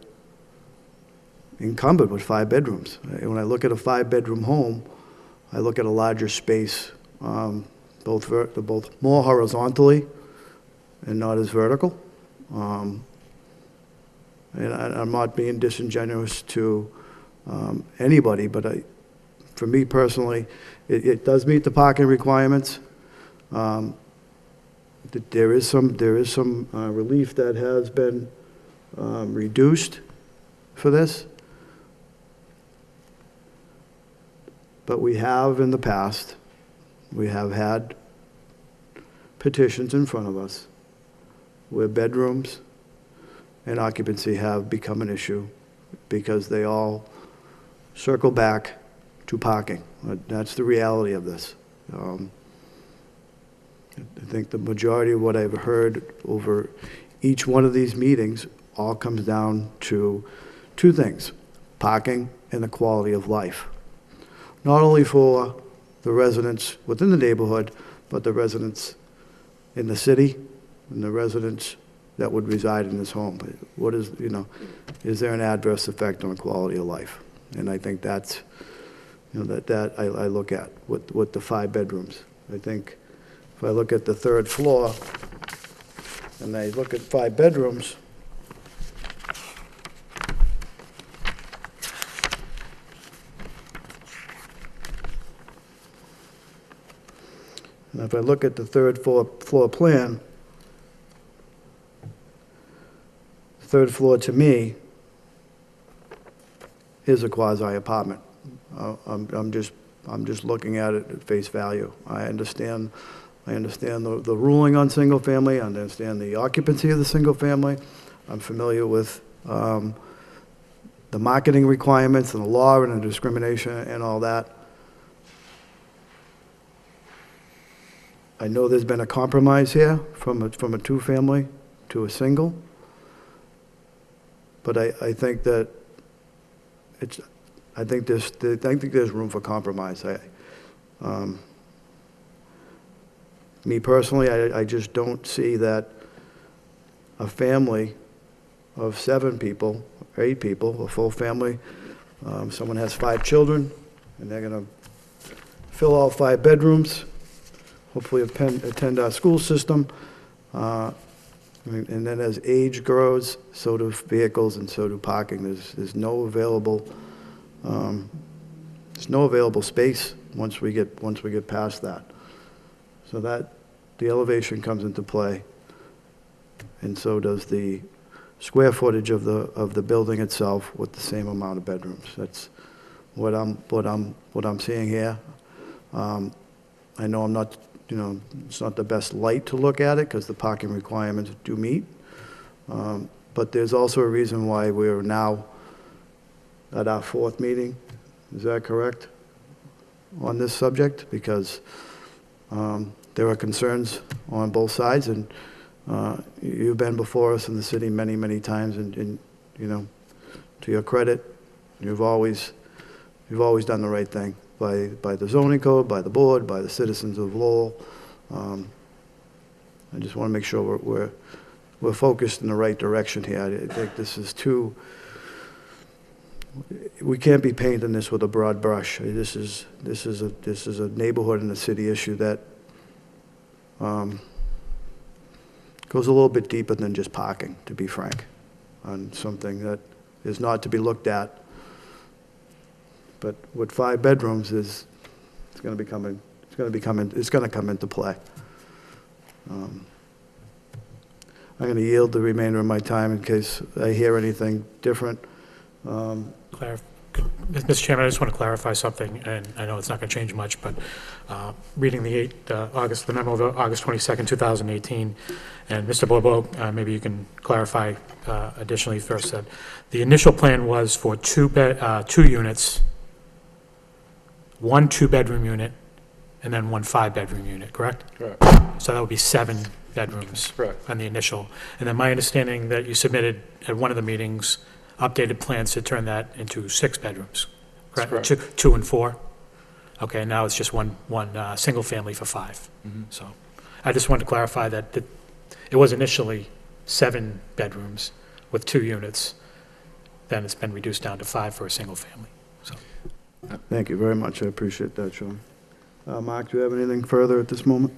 A: encumbered with 5 bedrooms. When I look at a 5-bedroom home, I look at a larger space, both more horizontally and not as vertical. And I'm not being disingenuous to anybody, but for me personally, it does meet the parking requirements. There is some relief that has been reduced for this. But we have in the past, we have had petitions in front of us where bedrooms and occupancy have become an issue because they all circle back to parking. That's the reality of this. I think the majority of what I've heard over each one of these meetings all comes down to 2 things: parking and the quality of life. Not only for the residents within the neighborhood, but the residents in the city and the residents that would reside in this home. What is, is there an adverse effect on quality of life? And I think that's, that I look at with the 5 bedrooms. I think if I look at the 3rd floor and I look at 5 bedrooms, and if I look at the 3rd floor plan, 3rd floor to me is a quasi-apartment. I'm just looking at it at face value. I understand the ruling on single family. I understand the occupancy of the single family. I'm familiar with the marketing requirements and the law and the discrimination and all that. I know there's been a compromise here from a 2-family to a single. But I think that I think there's room for compromise. Me personally, I just don't see that a family of 7 people, or 8 people, a full family, someone has 5 children, and they're going to fill all 5 bedrooms, hopefully attend our school system. And then as age grows, so do vehicles and so do parking. There's no available space once we get past that. So that the elevation comes into play, and so does the square footage of the building itself with the same amount of bedrooms. That's what I'm seeing here. I know I'm not. It's not the best light to look at it because the parking requirements do meet. But there's also a reason why we're now at our 4th meeting. Is that correct? On this subject? Because there are concerns on both sides, and you've been before us in the city many, many times, and to your credit, you've always done the right thing. By the zoning code, by the board, by the citizens of Lowell. I just want to make sure we're focused in the right direction here. I think this is too we can't be painting this with a broad brush. This is a neighborhood and a city issue that goes a little bit deeper than just parking, to be frank, on something that is not to be looked at. But with 5 bedrooms, it's going to come into play. I'm going to yield the remainder of my time in case I hear anything different.
P: Mr. Chairman, I just want to clarify something, and I know it's not going to change much, but reading the memo of August 22nd, 2018, and Mr. Bobo, maybe you can clarify additionally first, that the initial plan was for 2 units, 1 2-bedroom unit, and then 1 5-bedroom unit, correct?
B: Correct.
P: So that would be 7 bedrooms.
B: Correct.
P: On the initial. And then my understanding that you submitted at one of the meetings updated plans to turn that into 6 bedrooms, correct?
B: That's correct.
P: 2 and 4? Okay, now it's just one single family for 5. So I just wanted to clarify that it was initially 7 bedrooms with 2 units. Then it's been reduced down to 5 for a single family. So.
A: Thank you very much. I appreciate that, Sean. Mark, do you have anything further at this moment?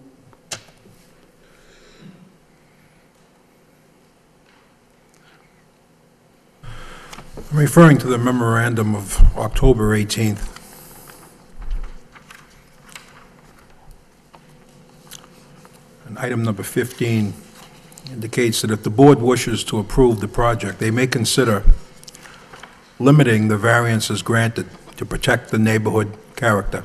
K: I'm referring to the memorandum of October 18th. And item number 15 indicates that if the board wishes to approve the project, they may consider limiting the variances granted to protect the neighborhood character,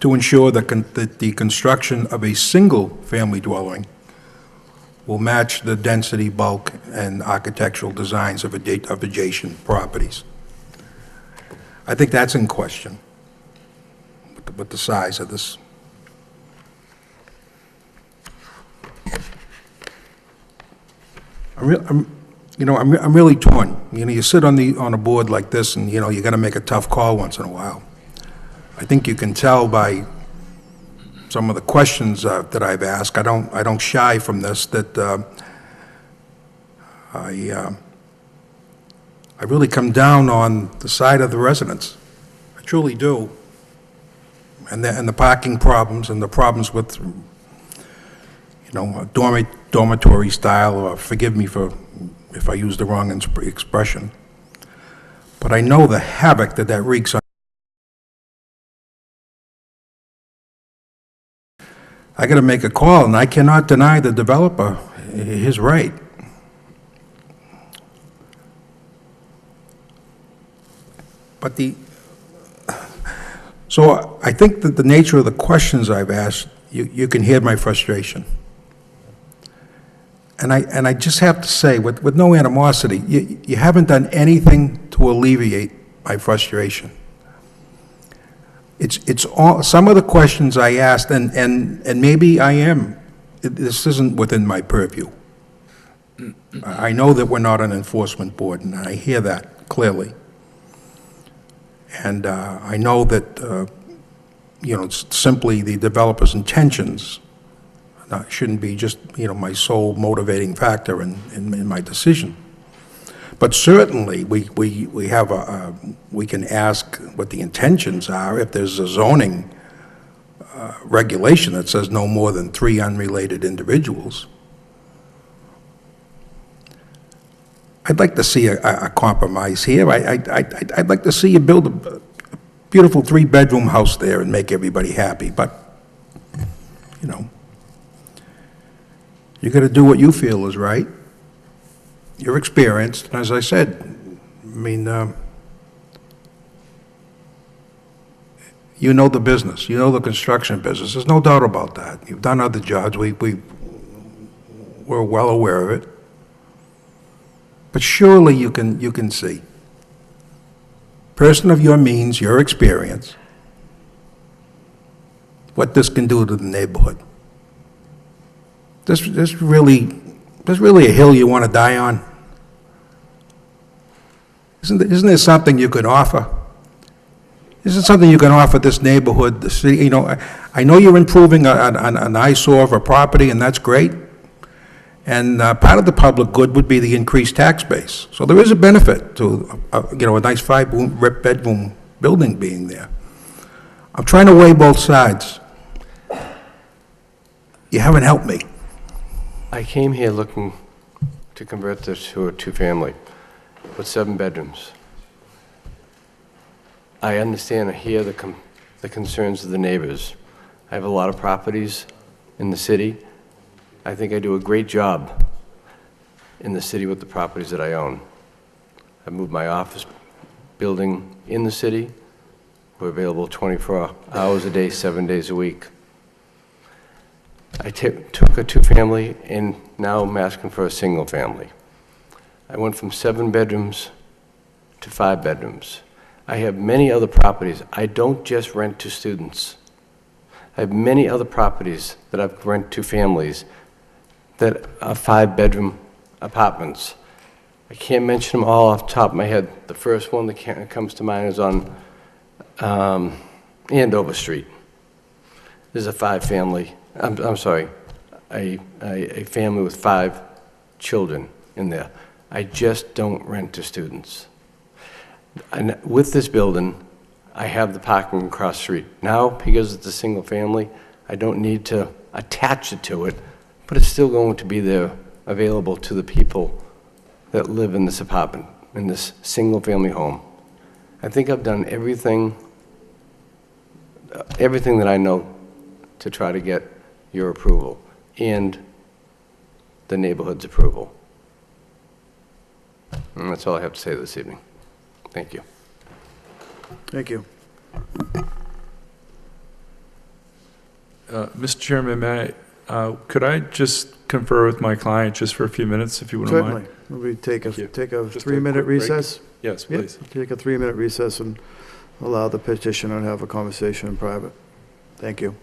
K: to ensure that the construction of a single-family dwelling will match the density, bulk, and architectural designs of adjacent properties. I think that's in question with the size of this. I'm really torn. You sit on a board like this, and you got to make a tough call once in a while. I think you can tell by some of the questions that I've asked. I don't shy from this, that I really come down on the side of the residents. I truly do. And the parking problems and the problems with, dormitory style, or forgive me if I use the wrong expression. But I know the havoc that wreaks on. I got to make a call, and I cannot deny the developer his right. But so I think that the nature of the questions I've asked, you can hear my frustration. And I just have to say, with no animosity, you haven't done anything to alleviate my frustration. It's all, some of the questions I asked, and maybe this isn't within my purview. I know that we're not an enforcement board, and I hear that clearly. And I know that, it's simply the developer's intentions shouldn't be just, my sole motivating factor in my decision. But certainly, we have we can ask what the intentions are. If there's a zoning regulation that says no more than 3 unrelated individuals, I'd like to see a compromise here. I'd like to see you build a beautiful 3-bedroom house there and make everybody happy. But you got to do what you feel is right. You're experienced, and as I said, you know the business. You know the construction business. There's no doubt about that. You've done other jobs. We're well aware of it. But surely you can see. Person of your means, your experience, what this can do to the neighborhood. There's really a hill you want to die on. Isn't there something you could offer? Isn't something you can offer this neighborhood, the city? I know you're improving an eyesore of a property, and that's great. And part of the public good would be the increased tax base. So there is a benefit to, a nice five-bedroom building being there. I'm trying to weigh both sides. You haven't helped me.
M: I came here looking to convert this to a two-family with 7 bedrooms. I understand and hear the concerns of the neighbors. I have a lot of properties in the city. I think I do a great job in the city with the properties that I own. I moved my office building in the city. We're available 24 hours a day, 7 days a week. I took a two-family, and now I'm asking for a single family. I went from 7 bedrooms to 5 bedrooms. I have many other properties. I don't just rent to students. I have many other properties that I've rent to families that are 5-bedroom apartments. I can't mention them all off the top of my head. The first one that comes to mind is on Andover Street. There's a 5-family, I'm sorry, a family with 5 children in there. I just don't rent to students. And with this building, I have the parking across the street. Now, because it's a single family, I don't need to attach it to it, but it's still going to be there available to the people that live in this apartment, in this single-family home. I think I've done everything that I know to try to get your approval and the neighborhood's approval. And that's all I have to say this evening. Thank you.
A: Thank you.
B: Mr. Chairman, could I just confer with my client just for a few minutes, if you wouldn't mind?
A: Certainly. We take a
B: Just a
A: 3-minute
B: quick break?
A: recess?
B: Yes,
A: Yep,
B: please.
A: take a 3-minute recess and allow the petitioner to have a conversation in private. Thank you.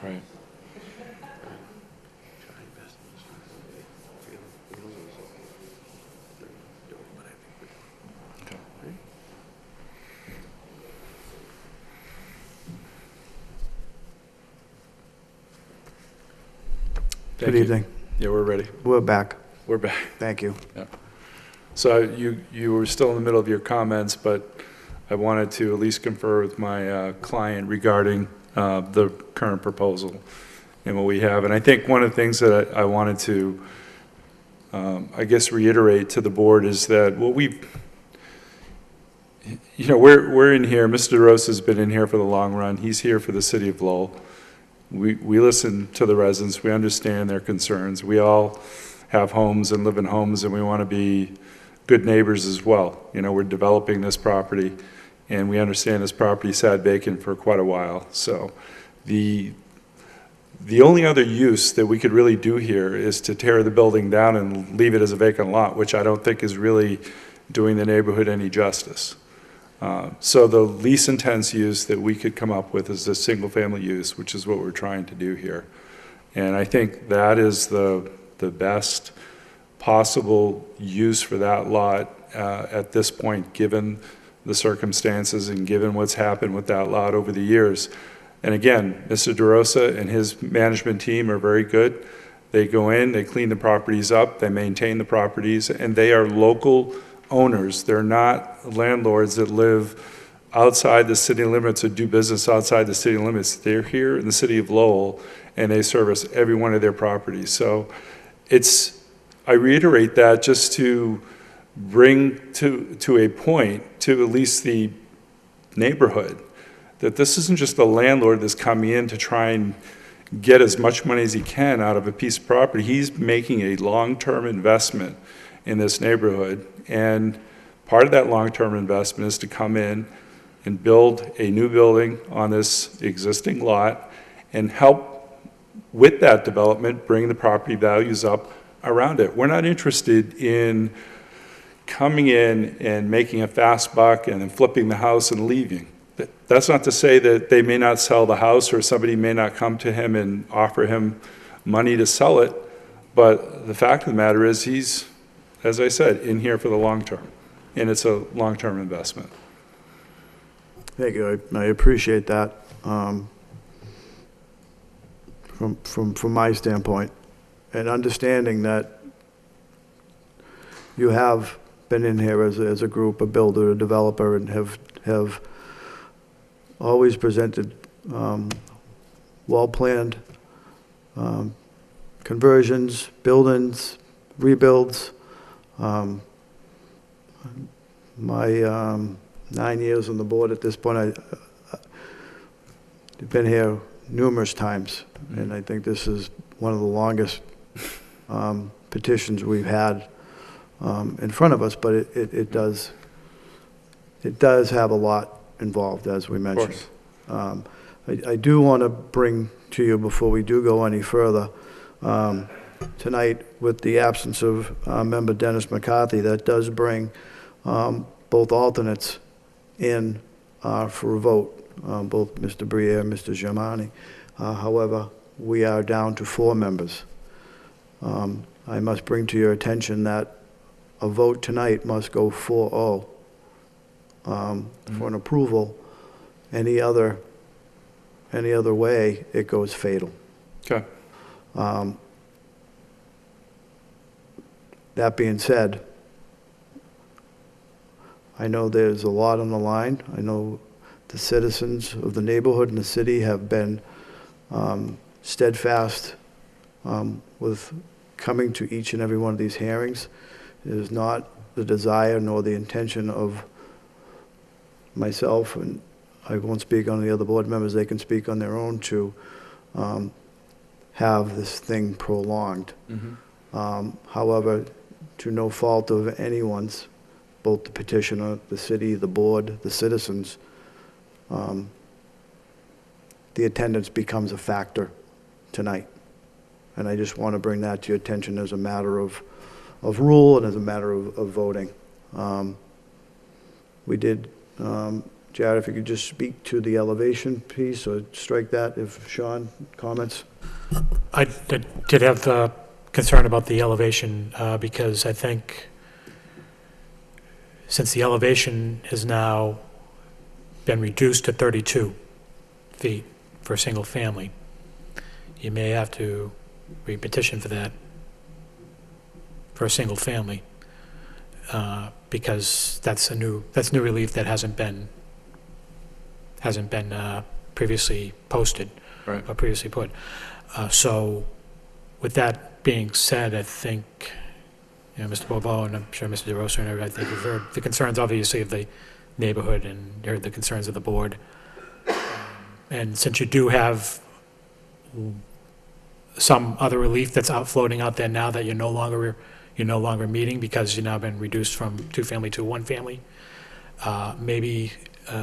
B: Right.
A: Good evening.
B: Yeah, we're ready.
A: We're back.
B: We're back.
A: Thank you.
B: Yeah. So you were still in the middle of your comments, but I wanted to at least confer with my client regarding the current proposal and what we have. And I think one of the things that I wanted to, I guess, reiterate to the board is that what we've, you know, we're in here, Mr. DeRosa's been in here for the long run. He's here for the city of Lowell. We listen to the residents, we understand their concerns. We all have homes and live in homes, and we want to be good neighbors as well. You know, we're developing this property, and we understand this property sat vacant for quite a while. So the only other use that we could really do here is to tear the building down and leave it as a vacant lot, which I don't think is really doing the neighborhood any justice. So the least intense use that we could come up with is a single-family use, which is what we're trying to do here. And I think that is the best possible use for that lot at this point, given the circumstances and given what's happened with that lot over the years. And again, Mr. DeRosa and his management team are very good. They go in, they clean the properties up, they maintain the properties, and they are local owners. They're not landlords that live outside the city limits or do business outside the city limits. They're here in the city of Lowell, and they service every one of their properties. So I reiterate that just to bring to a point to at least the neighborhood that this isn't just a landlord that's coming in to try and get as much money as he can out of a piece of property. He's making a long-term investment in this neighborhood, and part of that long-term investment is to come in and build a new building on this existing lot and help with that development bring the property values up around it. We're not interested in coming in and making a fast buck and then flipping the house and leaving. That's not to say that they may not sell the house or somebody may not come to him and offer him money to sell it, but the fact of the matter is he's, as I said, in here for the long term, and it's a long-term investment.
A: Thank you. I appreciate that from my standpoint, and understanding that you have been in here as a group, a builder, a developer, and have always presented well-planned conversions, buildings, rebuilds. My 9 years on the board at this point, I've been here numerous times, and I think this is one of the longest petitions we've had in front of us, but it does have a lot involved, as we mentioned. I do want to bring to you, before we do go any further, tonight, with the absence of Member Dennis McCarthy, that does bring both alternates in for a vote, both Mr. Briere and Mr. Germani. However, we are down to 4 members. I must bring to your attention that a vote tonight must go 4-0 for an approval. Any other way, it goes fatal.
B: Okay.
A: That being said, I know there's a lot on the line. I know the citizens of the neighborhood and the city have been steadfast with coming to each and every one of these hearings. It is not the desire nor the intention of myself, and I won't speak on the other board members, they can speak on their own, to have this thing prolonged. However, to no fault of anyone's, both the petitioner, the city, the board, the citizens, the attendance becomes a factor tonight. And I just want to bring that to your attention as a matter of rule and as a matter of voting. We did Jared, if you could just speak to the elevation piece, or strike that if Sean comments.
P: I did have concern about the elevation because I think since the elevation has now been reduced to 32 feet for a single family, you may have to re-petition for that for a single family because that's new relief that hasn't been previously posted
G: Right.
P: or previously put. So with that being said, I think, Mr. Bobo and I'm sure Mr. DeRosa and everybody, I think you've heard the concerns obviously of the neighborhood and heard the concerns of the board. And since you do have some other relief that's floating out there now that you're no longer meeting because you've now been reduced from 2-family to 1-family, maybe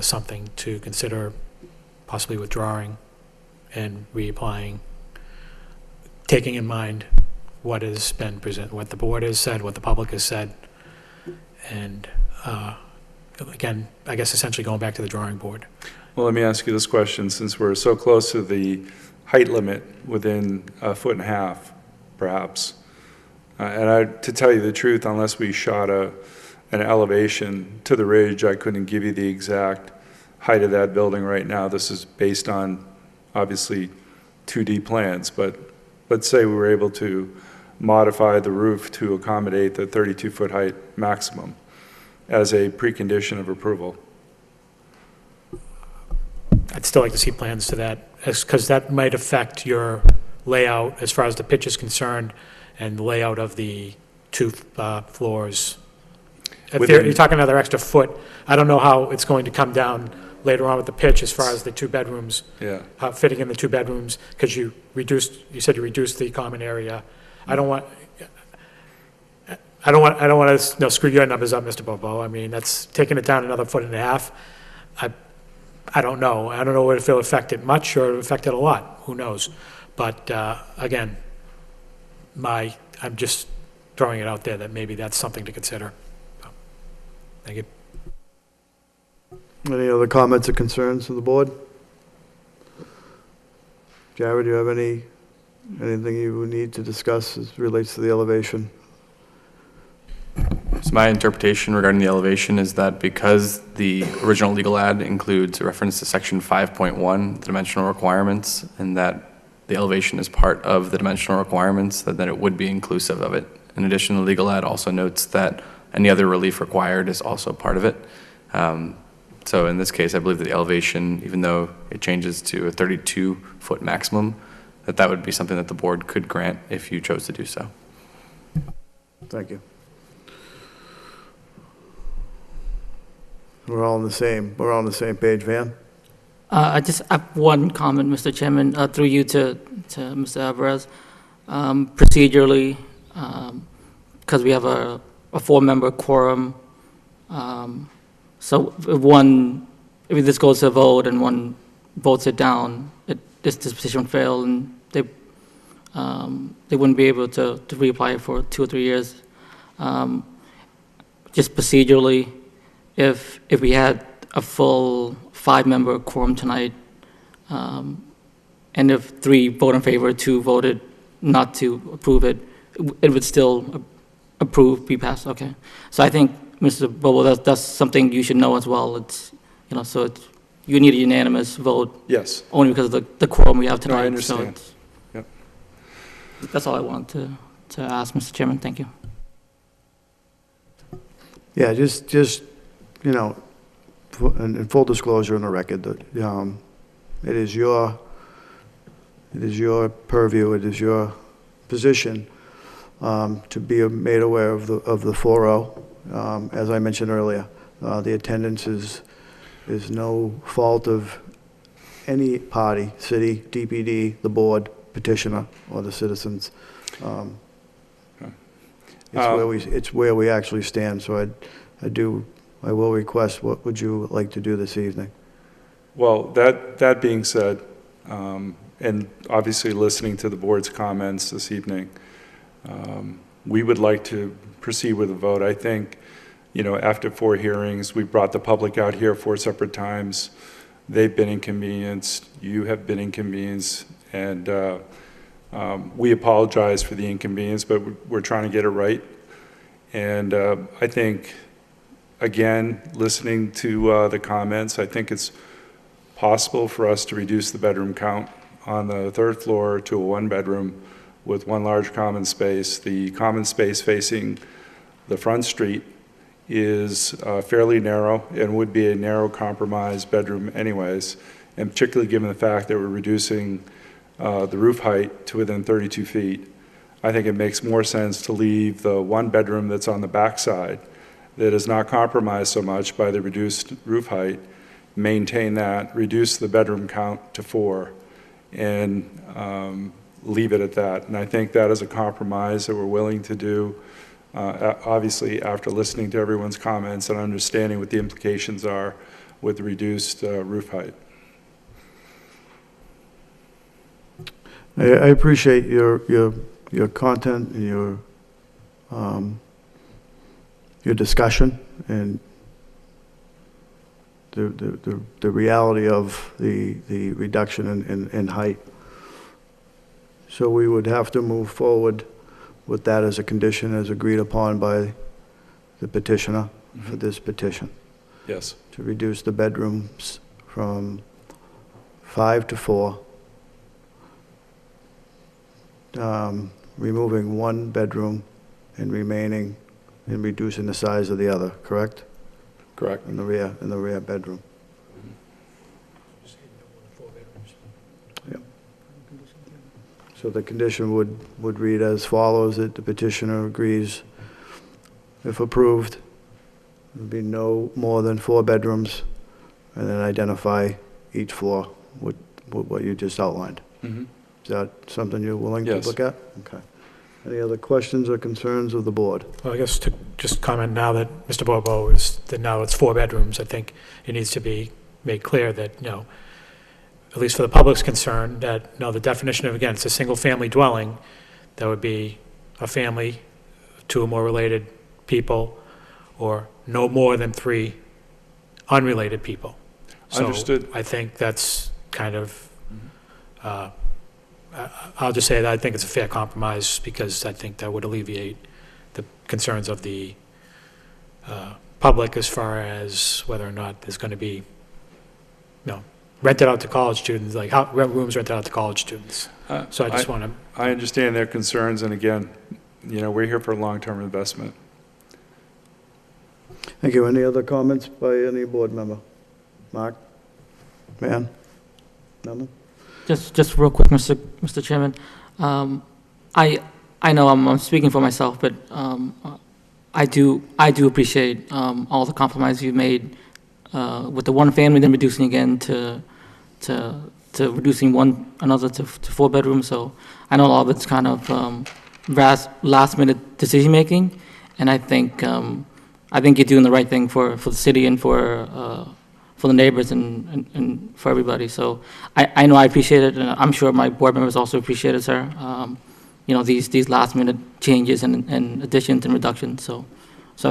P: something to consider possibly withdrawing and reapplying, taking in mind what has been presented, what the board has said, what the public has said, and again, I guess essentially going back to the drawing board.
B: Well, let me ask you this question, since we're so close to the height limit within 1.5 feet, perhaps. To tell you the truth, unless we shot an elevation to the ridge, I couldn't give you the exact height of that building right now. This is based on, obviously, 2D plans, but let's say we were able to modify the roof to accommodate the 32-foot height maximum as a precondition of approval.
P: I'd still like to see plans to that, because that might affect your layout as far as the pitch is concerned and the layout of the 2 floors. If you're talking another extra foot, I don't know how it's going to come down later on with the pitch as far as the 2 bedrooms, fitting in the 2 bedrooms, because you said you reduced the common area. I don't want to screw your numbers up, Mr. Bobo. I mean, that's taking it down another 1.5 feet. I don't know. I don't know if it'll affect it much or it'll affect it a lot. Who knows? But again, I'm just throwing it out there that maybe that's something to consider. So, thank you.
A: Any other comments or concerns of the board? Jared, do you have anything you would need to discuss as relates to the elevation?
G: So my interpretation regarding the elevation is that because the original legal ad includes a reference to section 5.1, the dimensional requirements, and that the elevation is part of the dimensional requirements, that then it would be inclusive of it. In addition, the legal ad also notes that any other relief required is also part of it. So in this case, I believe that the elevation, even though it changes to a 32-foot maximum, that would be something that the board could grant if you chose to do so.
A: Thank you. We're all on the same page, Van?
O: I just have one comment, Mr. Chairman, through you to Mr. Alvarez. Procedurally, because we have a 4-member quorum, so if this goes to a vote and one votes it down, this petition would fail, and they wouldn't be able to reapply for 2 or 3 years. Just procedurally, if we had a full 5-member quorum tonight, and if 3 vote in favor, 2 voted not to approve it, it would still be passed. Okay. So I think, Mr. Bobo, that's something you should know as well. It's, so you need a unanimous vote.
B: Yes.
O: Only because of the quorum we have tonight.
B: No, I understand.
O: So
B: yep.
O: That's all I wanted to ask, Mr. Chairman. Thank you.
A: Yeah, just in full disclosure on the record, that it is your purview, it is your position to be made aware of the 4-0. As I mentioned earlier, the attendance is no fault of any party, city, DPD, the board, petitioner, or the citizens. It's where we actually stand. So I will request, what would you like to do this evening?
B: Well, that being said, and obviously listening to the board's comments this evening, we would like to proceed with a vote. I think, after 4 hearings, we brought the public out here 4 separate times. They've been inconvenienced, you have been inconvenienced, and we apologize for the inconvenience, but we're trying to get it right. And I think, again, listening to the comments, I think it's possible for us to reduce the bedroom count on the 3rd floor to a 1-bedroom with 1 large common space. The common space facing the front street is fairly narrow and would be a narrow compromise bedroom anyways, and particularly given the fact that we're reducing the roof height to within 32 feet. I think it makes more sense to leave the 1 bedroom that's on the backside that is not compromised so much by the reduced roof height, maintain that, reduce the bedroom count to 4, and leave it at that. And I think that is a compromise that we're willing to do, obviously after listening to everyone's comments and understanding what the implications are with the reduced roof height.
A: I appreciate your content and your discussion and the reality of the reduction in height. So we would have to move forward with that as a condition as agreed upon by the petitioner for this petition.
B: Yes.
A: To reduce the bedrooms from 5 to 4, removing 1 bedroom and remaining and reducing the size of the other, correct?
B: Correct.
A: In the rear bedroom. Yep. So the condition would read as follows, that the petitioner agrees, if approved, there would be no more than 4 bedrooms, and then identify each floor with what you just outlined.
B: Mm-hmm.
A: Is that something you're willing to
B: Yes.
A: look at? Okay. Any other questions or concerns of the board?
P: Well, I guess to just comment now that Mr. Bobo is, that now it's 4 bedrooms, I think it needs to be made clear that, at least for the public's concern, that, the definition of, again, it's a single-family dwelling, that would be a family, 2 or more related people, or no more than 3 unrelated people.
B: Understood.
P: So I think that's kind of, I'll just say that I think it's a fair compromise, because I think that would alleviate the concerns of the public as far as whether or not there's going to be, rented out to college students, like how rooms rented out to college students. So I just want to.
B: I understand their concerns, and again, we're here for a long-term investment.
A: Thank you. Any other comments by any board member? Mark? Man? Member?
O: Just real quick, Mr. Chairman. I know I'm speaking for myself, but I do appreciate all the compromises you've made with the 1 family, then reducing again to reducing another to 4 bedrooms. So I know a lot of it's kind of last minute decision making, and I think you're doing the right thing for the city and for the neighbors and for everybody. So I know I appreciate it, and I'm sure my board members also appreciate it, sir. These last-minute changes and additions and reductions. So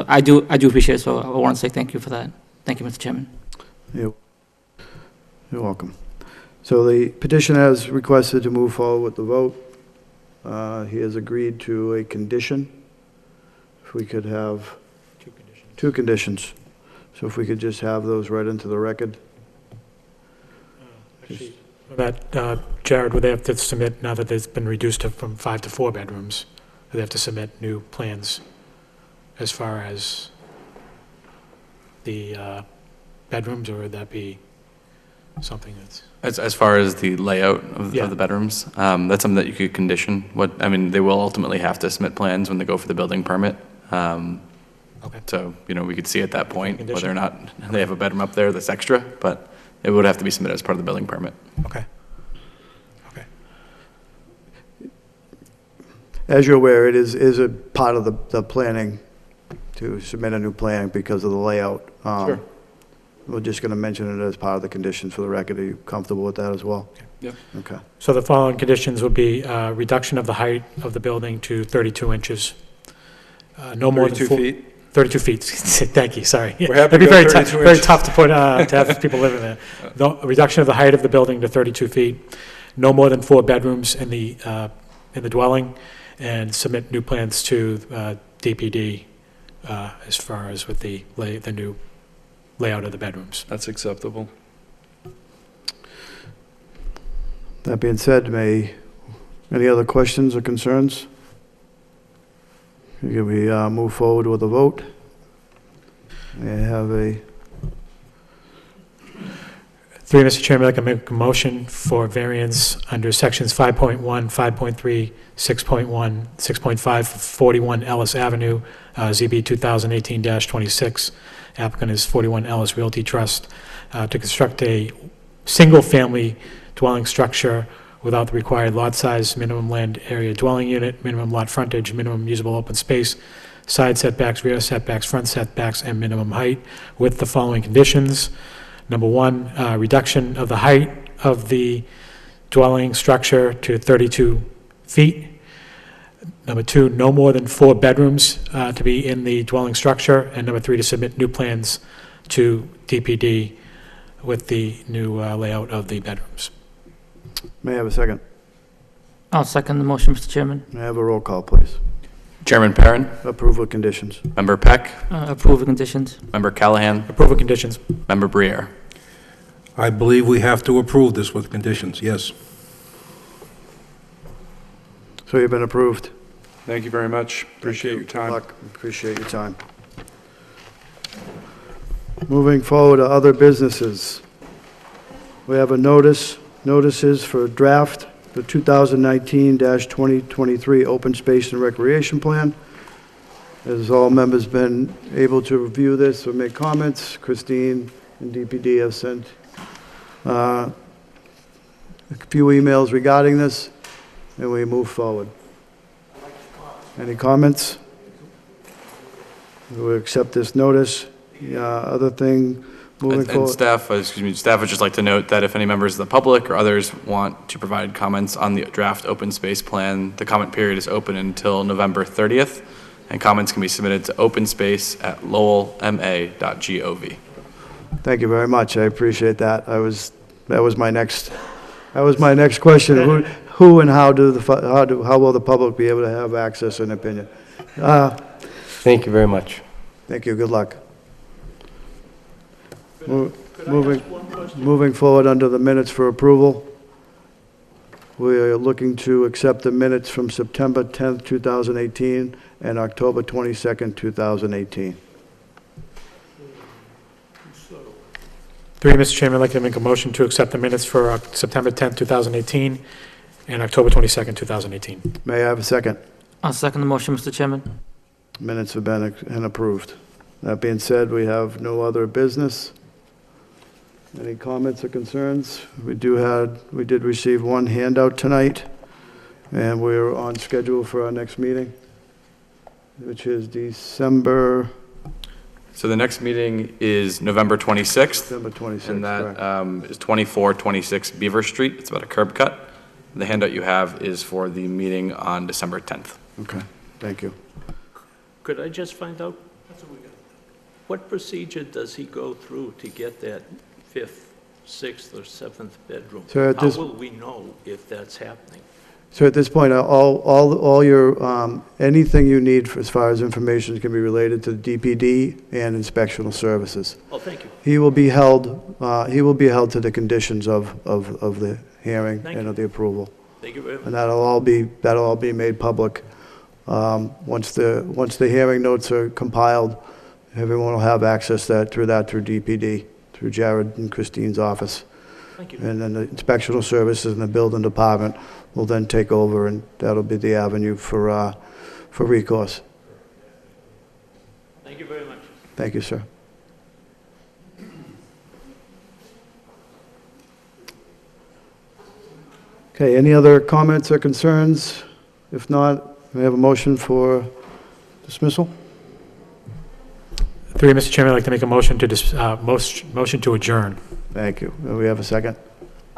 O: I do appreciate it, so I want to say thank you for that. Thank you, Mr. Chairman.
A: You're welcome. So the petitioner has requested to move forward with the vote. He has agreed to a condition. If we could have 2 conditions. So if we could just have those read into the record.
P: That, Jared, would they have to submit, now that it's been reduced from 5 to 4 bedrooms, do they have to submit new plans as far as the bedrooms, or would that be something that's?
G: As far as the layout of the bedrooms, that's something that you could condition. They will ultimately have to submit plans when they go for the building permit.
P: Okay.
G: So, we could see at that point whether or not they have a bedroom up there that's extra, but it would have to be submitted as part of the building permit.
P: Okay.
A: As you're aware, it is a part of the planning to submit a new plan because of the layout.
B: Sure.
A: We're just going to mention it as part of the conditions for the record. Are you comfortable with that as well?
B: Yep.
A: Okay.
P: So the following conditions would be reduction of the height of the building to 32 inches. No more than
B: 32 feet?
P: 32 feet, thank you, sorry.
B: We're happy
P: It'd be
B: to go
P: very
B: 32
P: very
B: inches.
P: tough to put, to have people living there. The reduction of the height of the building to 32 feet, no more than 4 bedrooms in the dwelling, and submit new plans to DPD as far as with the new layout of the bedrooms.
B: That's acceptable.
A: That being said, any other questions or concerns? Can we move forward with a vote? May I have a,
P: Through you, Mr. Chairman, I'd like to make a motion for variance under sections 5.1, 5.3, 6.1, 6.5, 41 Ellis Avenue, ZB 2018-26. Applicant is 41 Ellis Realty Trust, to construct a single-family dwelling structure without the required lot size, minimum land area dwelling unit, minimum lot frontage, minimum usable open space, side setbacks, rear setbacks, front setbacks, and minimum height, with the following conditions. Number 1, reduction of the height of the dwelling structure to 32 feet. Number 2, no more than 4 bedrooms to be in the dwelling structure. And number 3, to submit new plans to DPD with the new layout of the bedrooms.
A: may I have a second?
O: I'll second the motion, Mr. Chairman.
A: May I have a roll call, please?
G: Chairman Perrin,
A: Approval of conditions.
G: Member Peck,
O: Approve of conditions.
G: Member Callahan,
P: Approve of conditions.
G: Member Briere.
K: I believe we have to approve this with conditions, yes.
A: So you've been approved.
B: Thank you very much. Appreciate your time.
A: Good luck. Appreciate your time. Moving forward to other businesses. We have notices for draft, the 2019-2023 Open Space and Recreation Plan. As all members been able to review this or make comments, Christine and DPD have sent a few emails regarding this, and we move forward. Any comments? We accept this notice. Other thing, moving
G: And
A: forward.
G: staff would just like to note that if any members of the public or others want to provide comments on the draft open space plan, the comment period is open until November 30th, and comments can be submitted to openspace@lowellma.gov.
A: Thank you very much. I appreciate that. That was my next question. Who and how will the public be able to have access and opinion?
M: Thank you very much.
A: Thank you. Good luck. Moving forward under the minutes for approval. We are looking to accept the minutes from September 10th, 2018 and October 22nd, 2018.
P: Through you, Mr. Chairman, I'd like to make a motion to accept the minutes for September 10th, 2018 and October 22nd, 2018.
A: May I have a second?
O: I'll second the motion, Mr. Chairman.
A: Minutes have been approved. That being said, we have no other business. Any comments or concerns? We did receive one handout tonight, and we're on schedule for our next meeting, which is December
G: So the next meeting is November 26th.
A: December 26th.
G: And that
A: correct.
G: is 2426 Beaver Street. It's about a curb cut. The handout you have is for the meeting on December 10th.
A: Okay, thank you.
C: Could I just find out? What procedure does he go through to get that 5th, 6th, or 7th bedroom?
A: Sir, at
C: How
A: this-
C: will we know if that's happening?
A: So at this point, all your, anything you need as far as information can be related to DPD and inspectional services.
C: Oh, thank you.
A: He will be held to the conditions of the hearing
C: Thank
A: and
C: you.
A: of the approval.
C: Thank you very much.
A: And that'll all be made public. Once the hearing notes are compiled, everyone will have access through DPD, through Jared and Christine's office.
C: Thank you.
A: And then the inspectional services and the building department will then take over, and that'll be the avenue for recourse.
C: Thank you very much.
A: Thank you, sir. Okay, any other comments or concerns? If not, we have a motion for dismissal?
P: Through you, Mr. Chairman, I'd like to make a motion to adjourn.
A: Thank you. Do we have a second?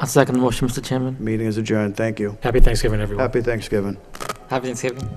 O: I'll second the motion, Mr. Chairman.
A: Meeting is adjourned. Thank you.
P: Happy Thanksgiving, everyone.
A: Happy Thanksgiving.
O: Happy Thanksgiving.